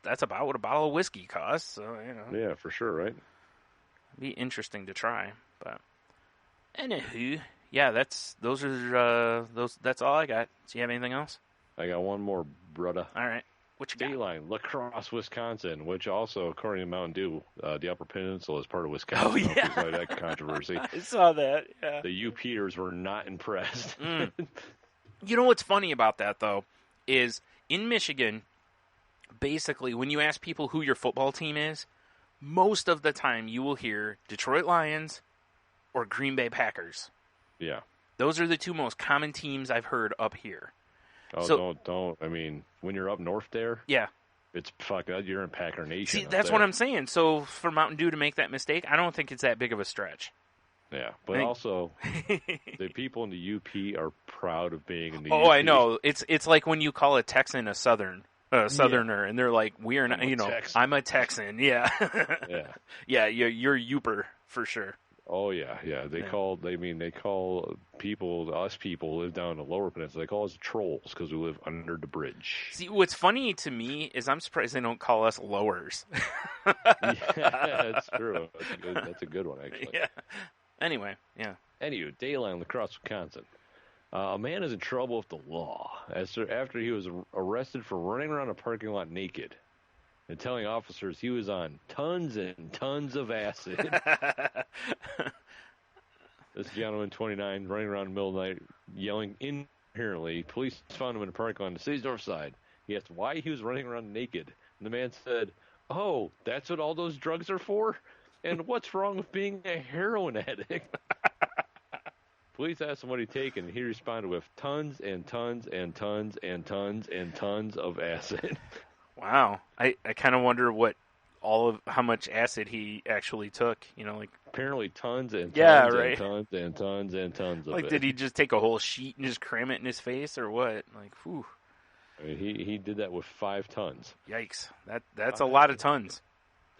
that's about what a bottle of whiskey costs. So Yeah, for sure, right? It'd be interesting to try, but anywho, yeah, that's all I got. Do you have anything else? I got one more, brother. All right. What you got? D-Line, La Crosse, Wisconsin, which also, according to Mountain Dew, the Upper Peninsula is part of Wisconsin. Oh, yeah. That controversy. I saw that, yeah. The UPers were not impressed. You know what's funny about that, though, is in Michigan, basically, when you ask people who your football team is, most of the time you will hear Detroit Lions or Green Bay Packers. Yeah. Those are the two most common teams I've heard up here. Oh, so, don't. I mean, when you're up north there, yeah, it's you're in Packer Nation. See, that's what I'm saying. So for Mountain Dew to make that mistake, I don't think it's that big of a stretch. Yeah, but also the people in the UP are proud of being in the UP. Oh, I know. It's like when you call a Texan a Southerner, and they're like, "We're not." I'm a Texan. Yeah, yeah. You're Youper for sure. Oh yeah. They call us people live down in the lower peninsula. They call us trolls because we live under the bridge. See, what's funny to me is I'm surprised they don't call us lowers. Yeah, that's true. That's a good one actually. Yeah. Anyway, yeah. Anyway, Dayline, La Crosse, Wisconsin. A man is in trouble with the law after he was arrested for running around a parking lot naked and telling officers he was on tons and tons of acid. This gentleman, 29, running around in the middle of the night, yelling incoherently. Police found him in a parking lot on the city's north side. He asked why he was running around naked. And the man said, "Oh, that's what all those drugs are for? And what's wrong with being a heroin addict?" Police asked him what he'd taken, and he responded with tons and tons and tons and tons and tons of acid. Wow. I kind of wonder how much acid he actually took, like. Apparently tons and tons Yeah, right. and tons and tons and tons of it. Like, did he just take a whole sheet and just cram it in his face or what? Like, whew. I mean, he did that with 5 tons. Yikes. That's a lot of tons.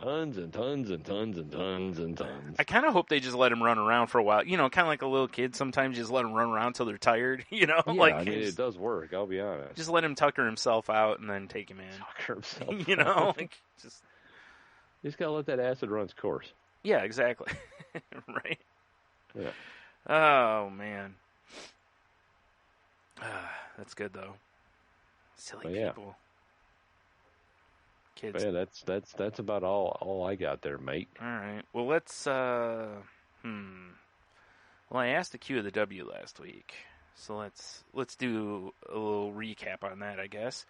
Tons and tons and tons and tons and tons. I kind of hope they just let him run around for a while. Kind of like a little kid. Sometimes you just let him run around until they're tired, Yeah, like, I mean, it does work, I'll be honest. Just let him tucker himself out and then take him in. Tucker himself like, just... You just got to let that acid run its course. Yeah, exactly. Right? Yeah. Oh, man. That's good, though. Silly people. Kids. But yeah, that's about all I got there, mate. All right. Well, let's Well, I asked the Q of the W last week, so let's do a little recap on that, I guess.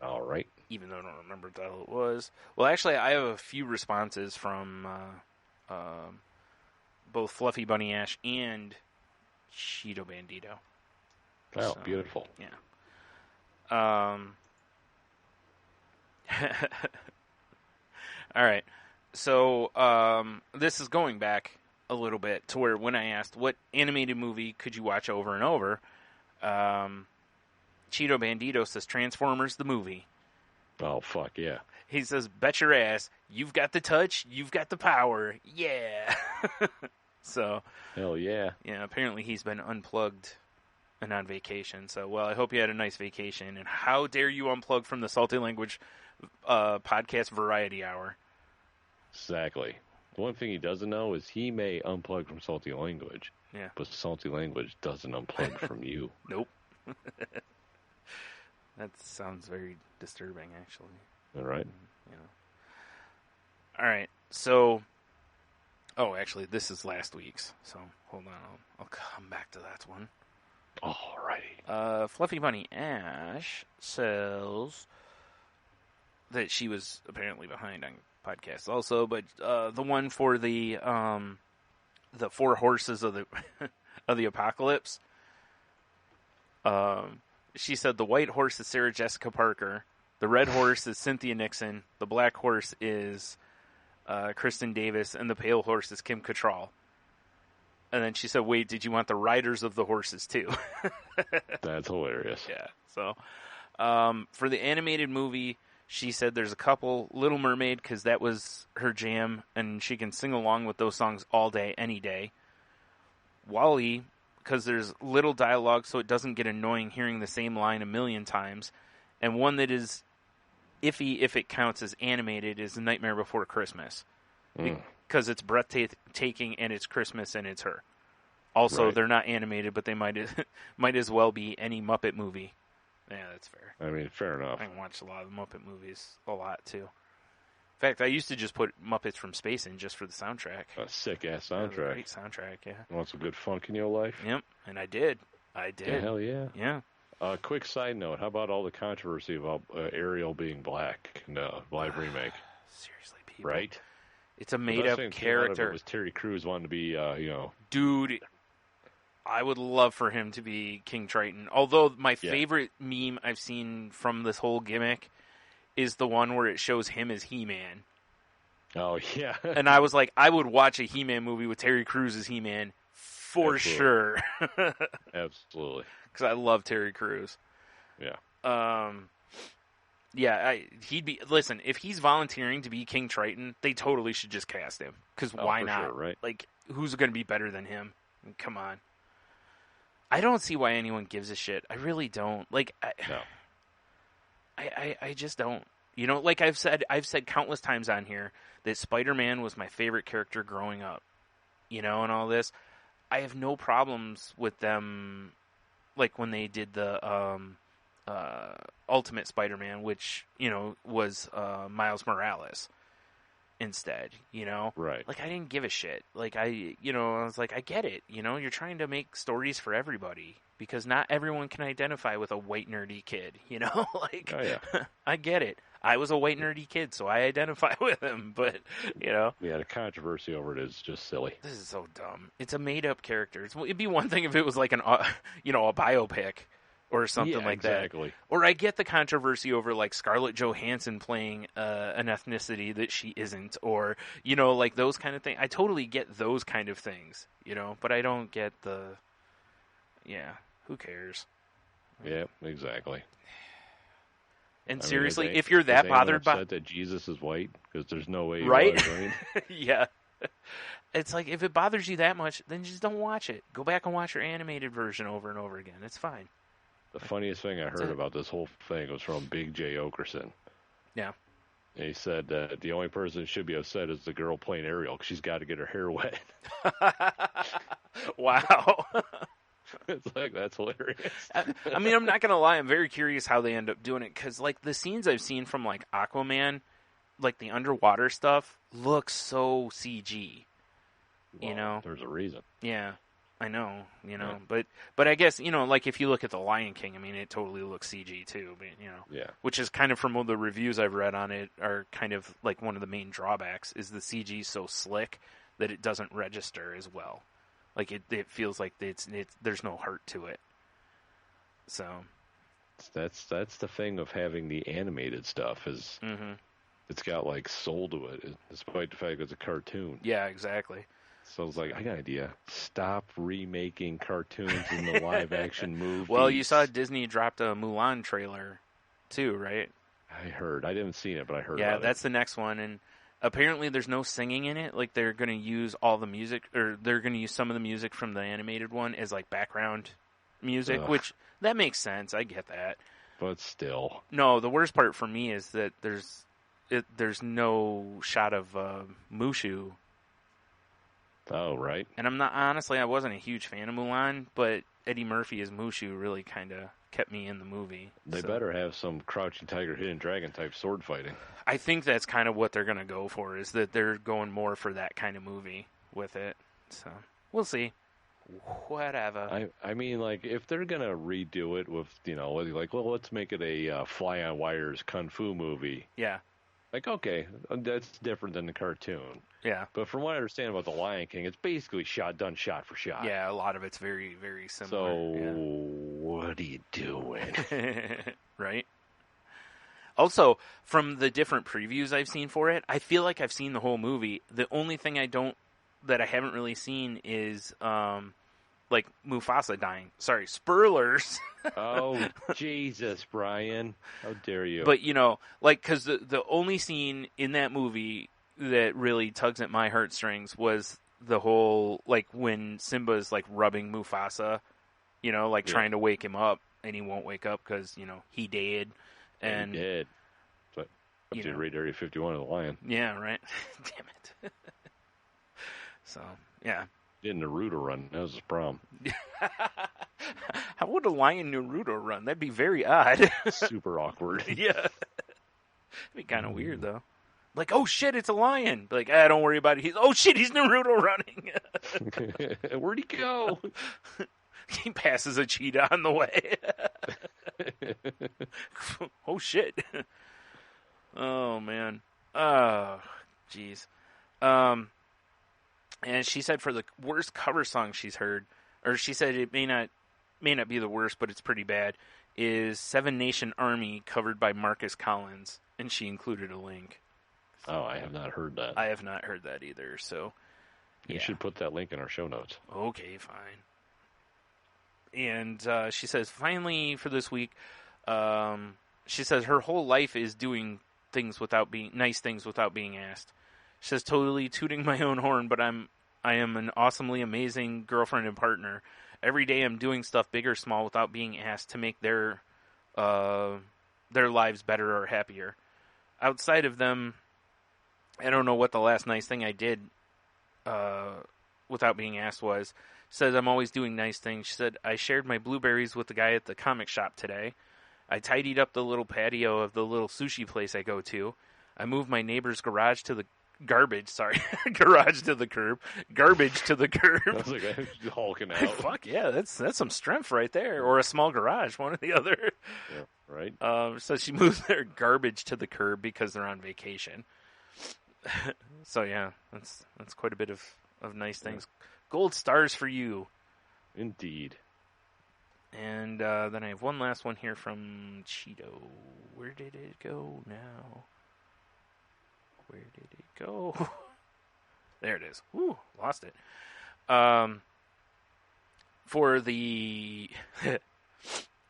All right. Even though I don't remember what the hell it was. Well, actually, I have a few responses from both Fluffy Bunny Ash and Cheeto Bandito. Oh, so, beautiful. Yeah. All right. So this is going back a little bit to where when I asked what animated movie could you watch over and over, Cheeto Bandito says Transformers the movie. Oh, fuck yeah. He says, bet your ass, you've got the touch, you've got the power, yeah. So. Hell yeah. Yeah, apparently he's been unplugged and on vacation. So, well, I hope you had a nice vacation. And how dare you unplug from the Salty Language podcast variety hour? Exactly. The one thing he doesn't know is he may unplug from Salty Language. Yeah. But Salty Language doesn't unplug from you. Nope. That sounds very disturbing, actually. All right. All right. So, actually, this is last week's. So, hold on. I'll come back to that one. All righty. Fluffy Bunny Ash says that she was apparently behind on podcasts also, but the one for the 4 horses of the of the apocalypse. She said the white horse is Sarah Jessica Parker, the red horse is Cynthia Nixon, the black horse is Kristen Davis, and the pale horse is Kim Cattrall. And then she said, wait, did you want the riders of the horses too? That's hilarious. Yeah. So for the animated movie, she said there's a couple. Little Mermaid, because that was her jam, and she can sing along with those songs all day, any day. WALL-E, because there's little dialogue, so it doesn't get annoying hearing the same line a million times. And one that is iffy, if it counts as animated, is Nightmare Before Christmas. Because it's breathtaking, and it's Christmas, and it's her. Also, right. They're not animated, but they might as well be any Muppet movie. Yeah, that's fair. I mean, fair enough. I can watch a lot of Muppet movies, a lot, too. In fact, I used to just put Muppets from Space in just for the soundtrack. A sick-ass soundtrack. Great soundtrack, yeah. You want some good funk in your life? Yep, and I did. Yeah, hell yeah. Yeah. Quick side note, how about all the controversy about Ariel being black in the live remake? Seriously, people. Right? It's a made-up character. It was Terry Crews wanting to be, Dude, I would love for him to be King Triton. Although my favorite meme I've seen from this whole gimmick is the one where it shows him as He-Man. Oh, yeah. And I was like, I would watch a He-Man movie with Terry Crews as He-Man for sure. Absolutely. Because I love Terry Crews. Yeah. Yeah, he'd be... Listen, if he's volunteering to be King Triton, they totally should just cast him. Because why not? Sure, right? Like, who's going to be better than him? Come on. I don't see why anyone gives a shit. I really don't. Like, no. I just don't. You know, like I've said countless times on here that Spider-Man was my favorite character growing up. You know, and all this. I have no problems with them, like when they did the Ultimate Spider-Man, which, you know, was Miles Morales instead, you know? Right. Like, I didn't give a shit. Like, I was like, I get it, you know? You're trying to make stories for everybody. Because not everyone can identify with a white nerdy kid, you know? Like, oh, yeah. I get it. I was a white nerdy kid, so I identify with him, but, you know. Yeah, the controversy over it is just silly. This is so dumb. It's a made-up character. It'd be one thing if it was like a biopic, or something like exactly. that. Or I get the controversy over like Scarlett Johansson playing an ethnicity that she isn't, or like those kind of things. I totally get those kind of things, but I don't get the. Yeah, who cares? Yeah, exactly. And I mean, seriously, is if you're that anyone bothered by upset that Jesus is white, because there's no way he right, was, right? yeah. It's like, if it bothers you that much, then just don't watch it. Go back and watch your animated version over and over again. It's fine. The funniest thing I heard about this whole thing was from Big J. Okerson. Yeah. And he said that the only person that should be upset is the girl playing Ariel, because she's got to get her hair wet. Wow. It's like, that's hilarious. I mean, I'm not going to lie. I'm very curious how they end up doing it, because like the scenes I've seen from like Aquaman, like the underwater stuff, looks so CG. Well, there's a reason. Yeah, I know. Yeah. But I guess like if you look at the Lion King, I mean, it totally looks CG too. But Yeah. which is kind of, from all the reviews I've read on it, are kind of like one of the main drawbacks is the CG so slick that it doesn't register as well. Like it feels like it's there's no heart to it. So That's the thing of having the animated stuff is it's got like soul to it, despite the fact it's a cartoon. yeah, exactly. So it's like, I got an idea. Stop remaking cartoons in the live action movies. Well, you saw Disney dropped a Mulan trailer too, right? I heard. I didn't see it, but I heard Yeah, about that's the next one, and apparently there's no singing in it. Like, they're going to use all the music, or they're going to use some of the music from the animated one as like background music, which that makes sense. I get that. But still. No, the worst part for me is that there's no shot of Mushu. Oh, right. And I wasn't a huge fan of Mulan, but Eddie Murphy as Mushu really kind of kept me in the movie. They better have some Crouching Tiger, Hidden Dragon type sword fighting. I think that's kind of what they're going to go for, is that they're going more for that kind of movie with it. So, we'll see. Whatever. I mean, like, if they're going to redo it with, like, well, let's make it a Fly on Wires Kung Fu movie. Yeah. Like, okay, that's different than the cartoon. Yeah. But from what I understand about The Lion King, it's basically shot for shot. Yeah, a lot of it's very, very similar. So, what are you doing? Right? Also, from the different previews I've seen for it, I feel like I've seen the whole movie. The only thing that I haven't really seen is, like, Mufasa dying. Sorry, spoilers. Oh, Jesus, Brian. How dare you? But, like, because the only scene in that movie that really tugs at my heartstrings was the whole, like, when Simba's, like, rubbing Mufasa, trying to wake him up, and he won't wake up because, he did. And he did. But up to Raid Area 51 of the Lion. Yeah, right. Damn it. So, yeah. Did Naruto run. That was his problem. How would a lion Naruto run? That'd be very odd. Super awkward. Yeah. It'd be kind of weird, though. Like, oh shit, it's a lion. Like, don't worry about it. Oh shit, he's Naruto running. Where'd he go? He passes a cheetah on the way. Oh shit. Oh man. Oh, jeez. And she said for the worst cover song she's heard, or she said it may not be the worst, but it's pretty bad, is Seven Nation Army covered by Marcus Collins, and she included a link. Oh, I have not heard that. I have not heard that either, so... You should put that link in our show notes. Okay, fine. And she says, finally, for this week, she says her whole life is doing nice things without being asked. She says, totally tooting my own horn, but I am an awesomely amazing girlfriend and partner. Every day I'm doing stuff big or small without being asked to make their lives better or happier. Outside of them, I don't know what the last nice thing I did without being asked was. Says I'm always doing nice things. She said, I shared my blueberries with the guy at the comic shop today. I tidied up the little patio of the little sushi place I go to. I moved my neighbor's garage to the garage to the curb. Garbage to the curb. I was like, I'm hulking out. Fuck yeah, that's some strength right there. Or a small garage, one or the other. Yeah, right. So she moved their garbage to the curb because they're on vacation. So yeah, that's quite a bit of nice things. Gold stars for you. Indeed. And then I have one last one here from Cheeto. Where did it go now? Where did it go? There it is. Ooh, lost it. For the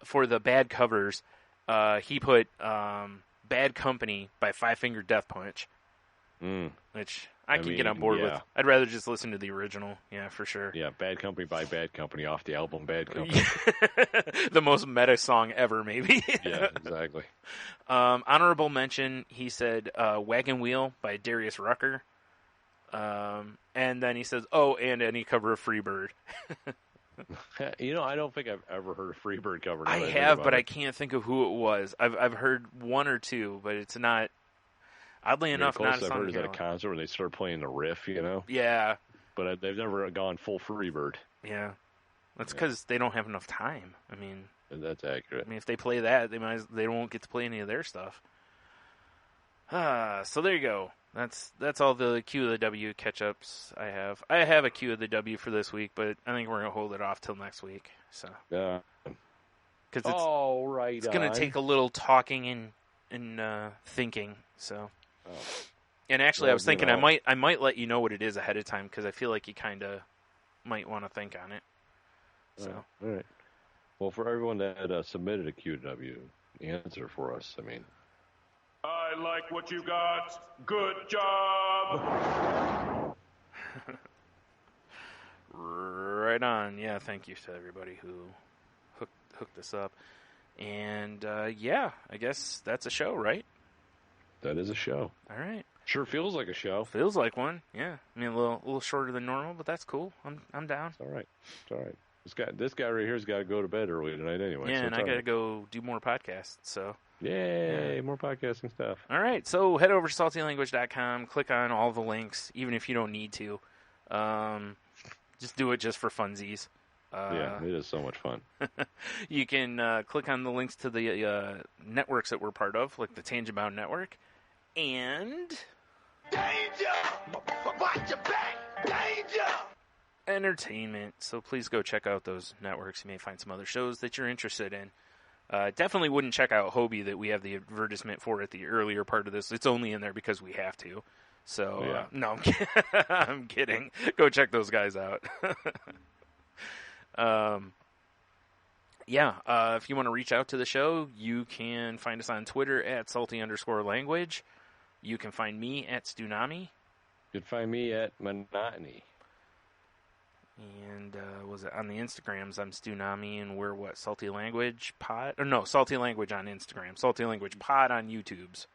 for the bad covers, he put Bad Company by Five Finger Death Punch, which I can get on board with. I'd rather just listen to the original. Yeah, for sure. Yeah, Bad Company by Bad Company off the album Bad Company. The most meta song ever, maybe. Yeah, exactly. Honorable mention, he said Wagon Wheel by Darius Rucker. And then he says, oh, and any cover of Freebird. I don't think I've ever heard a Freebird cover. I have, but I can't think of who it was. I've heard one or two, but it's not. Oddly enough, not a song. I've heard is at a concert when they start playing the riff, Yeah. But they've never gone full Freebird. Yeah. That's because they don't have enough time. I mean, that's accurate. I mean, if they play that, they won't get to play any of their stuff. So there you go. That's all the Q of the W catch-ups I have. I have a Q of the W for this week, but I think we're going to hold it off till next week. So, yeah. Because it's going to take a little talking and thinking. So, and actually, I was thinking I might let you know what it is ahead of time because I feel like you kind of might want to think on it. So, all right. Well, for everyone that submitted a Q of the W answer for us, I like what you got. Good job. Right on. Yeah, thank you to everybody who hooked us up. And, I guess that's a show, right? That is a show. All right. Sure feels like a show. Feels like one, yeah. I mean, a little shorter than normal, but that's cool. I'm down. It's all right. This guy right here's got to go to bed early tonight anyway. Yeah, so and I got to go do more podcasts, so... Yay, more podcasting stuff. All right, so head over to saltylanguage.com, click on all the links, even if you don't need to. Just do it just for funsies. Yeah, it is so much fun. You can click on the links to the networks that we're part of, like the Tangent Bound Network, and... Danger! Watch your back! Danger! Entertainment. So please go check out those networks. You may find some other shows that you're interested in. Definitely wouldn't check out Hobie that we have the advertisement for at the earlier part of this. It's only in there because we have to. So, no, I'm kidding. Go check those guys out. If you want to reach out to the show, you can find us on Twitter at salty_language. You can find me at Stunami. You can find me at Monotony. And was it on the Instagrams? I'm Stunami, and we're what? Salty Language Pod? Or no, Salty Language on Instagram. Salty Language Pod on YouTube's.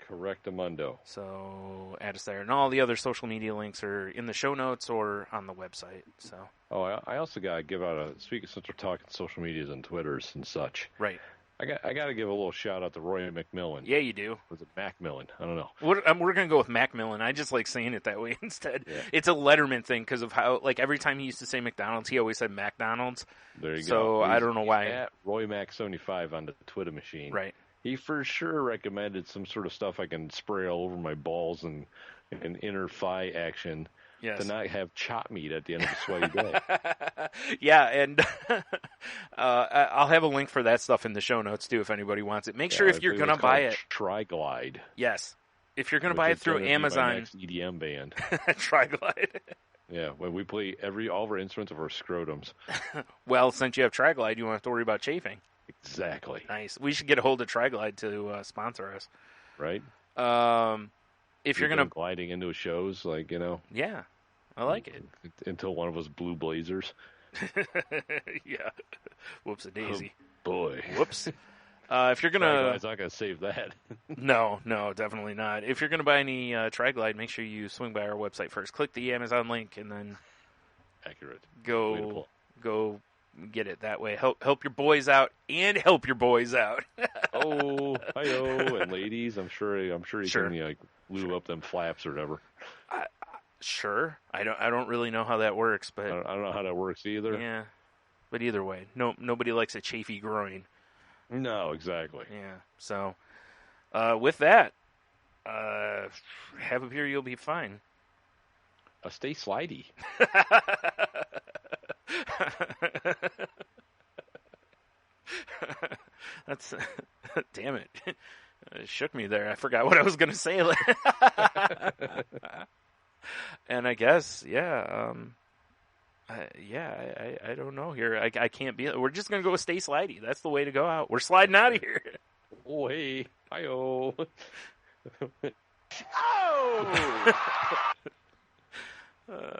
Correctamundo. So add us there, and all the other social media links are in the show notes or on the website. So. Oh, I also got to give out since we're talking social medias and Twitters and such. Right. I got to give a little shout out to Roy McMillan. Yeah, you do. Was it Macmillan? I don't know. We're going to go with Macmillan. I just like saying it that way instead. Yeah. It's a Letterman thing because of how, like, every time he used to say McDonald's, he always said McDonald's. There you go. So I don't know why. At Roy Mac75 on the Twitter machine. Right. He for sure recommended some sort of stuff I can spray all over my balls and inner thigh action. Yes. To not have chop meat at the end of a sweaty day. Yeah, and I'll have a link for that stuff in the show notes, too, if anybody wants it. Make sure if you're going to buy it. Triglide. Yes. If you're going to buy it through Amazon. My next EDM band. Triglide. Yeah, when we play all of our instruments of our scrotums. Well, since you have Triglide, you won't have to worry about chafing. Exactly. Nice. We should get a hold of Triglide to sponsor us. Right? If you're going to... gliding into shows, Yeah, I like it. Until one of us blue blazers. Yeah. Whoops-a-daisy. Oh, boy. Whoops. If you're going to... Triglide's not going to save that. No, definitely not. If you're going to buy any Triglide, make sure you swing by our website first. Click the Amazon link and then... Accurate. Go get it that way. Help your boys out and help your boys out. Oh, hi-oh, and ladies, I'm sure you can lube up them flaps or whatever. Sure. I don't really know how that works, but I don't know how that works either. Yeah, but either way, nobody likes a chafy groin. No, exactly. Yeah. So, with that, have a beer, you'll be fine. Stay slidey. That's damn it. It shook me there. I forgot what I was going to say. And I guess, I don't know here. I can't be. We're just going to go with stay slidey. That's the way to go out. We're sliding out of here. Oh, hey. Hi-oh. Oh!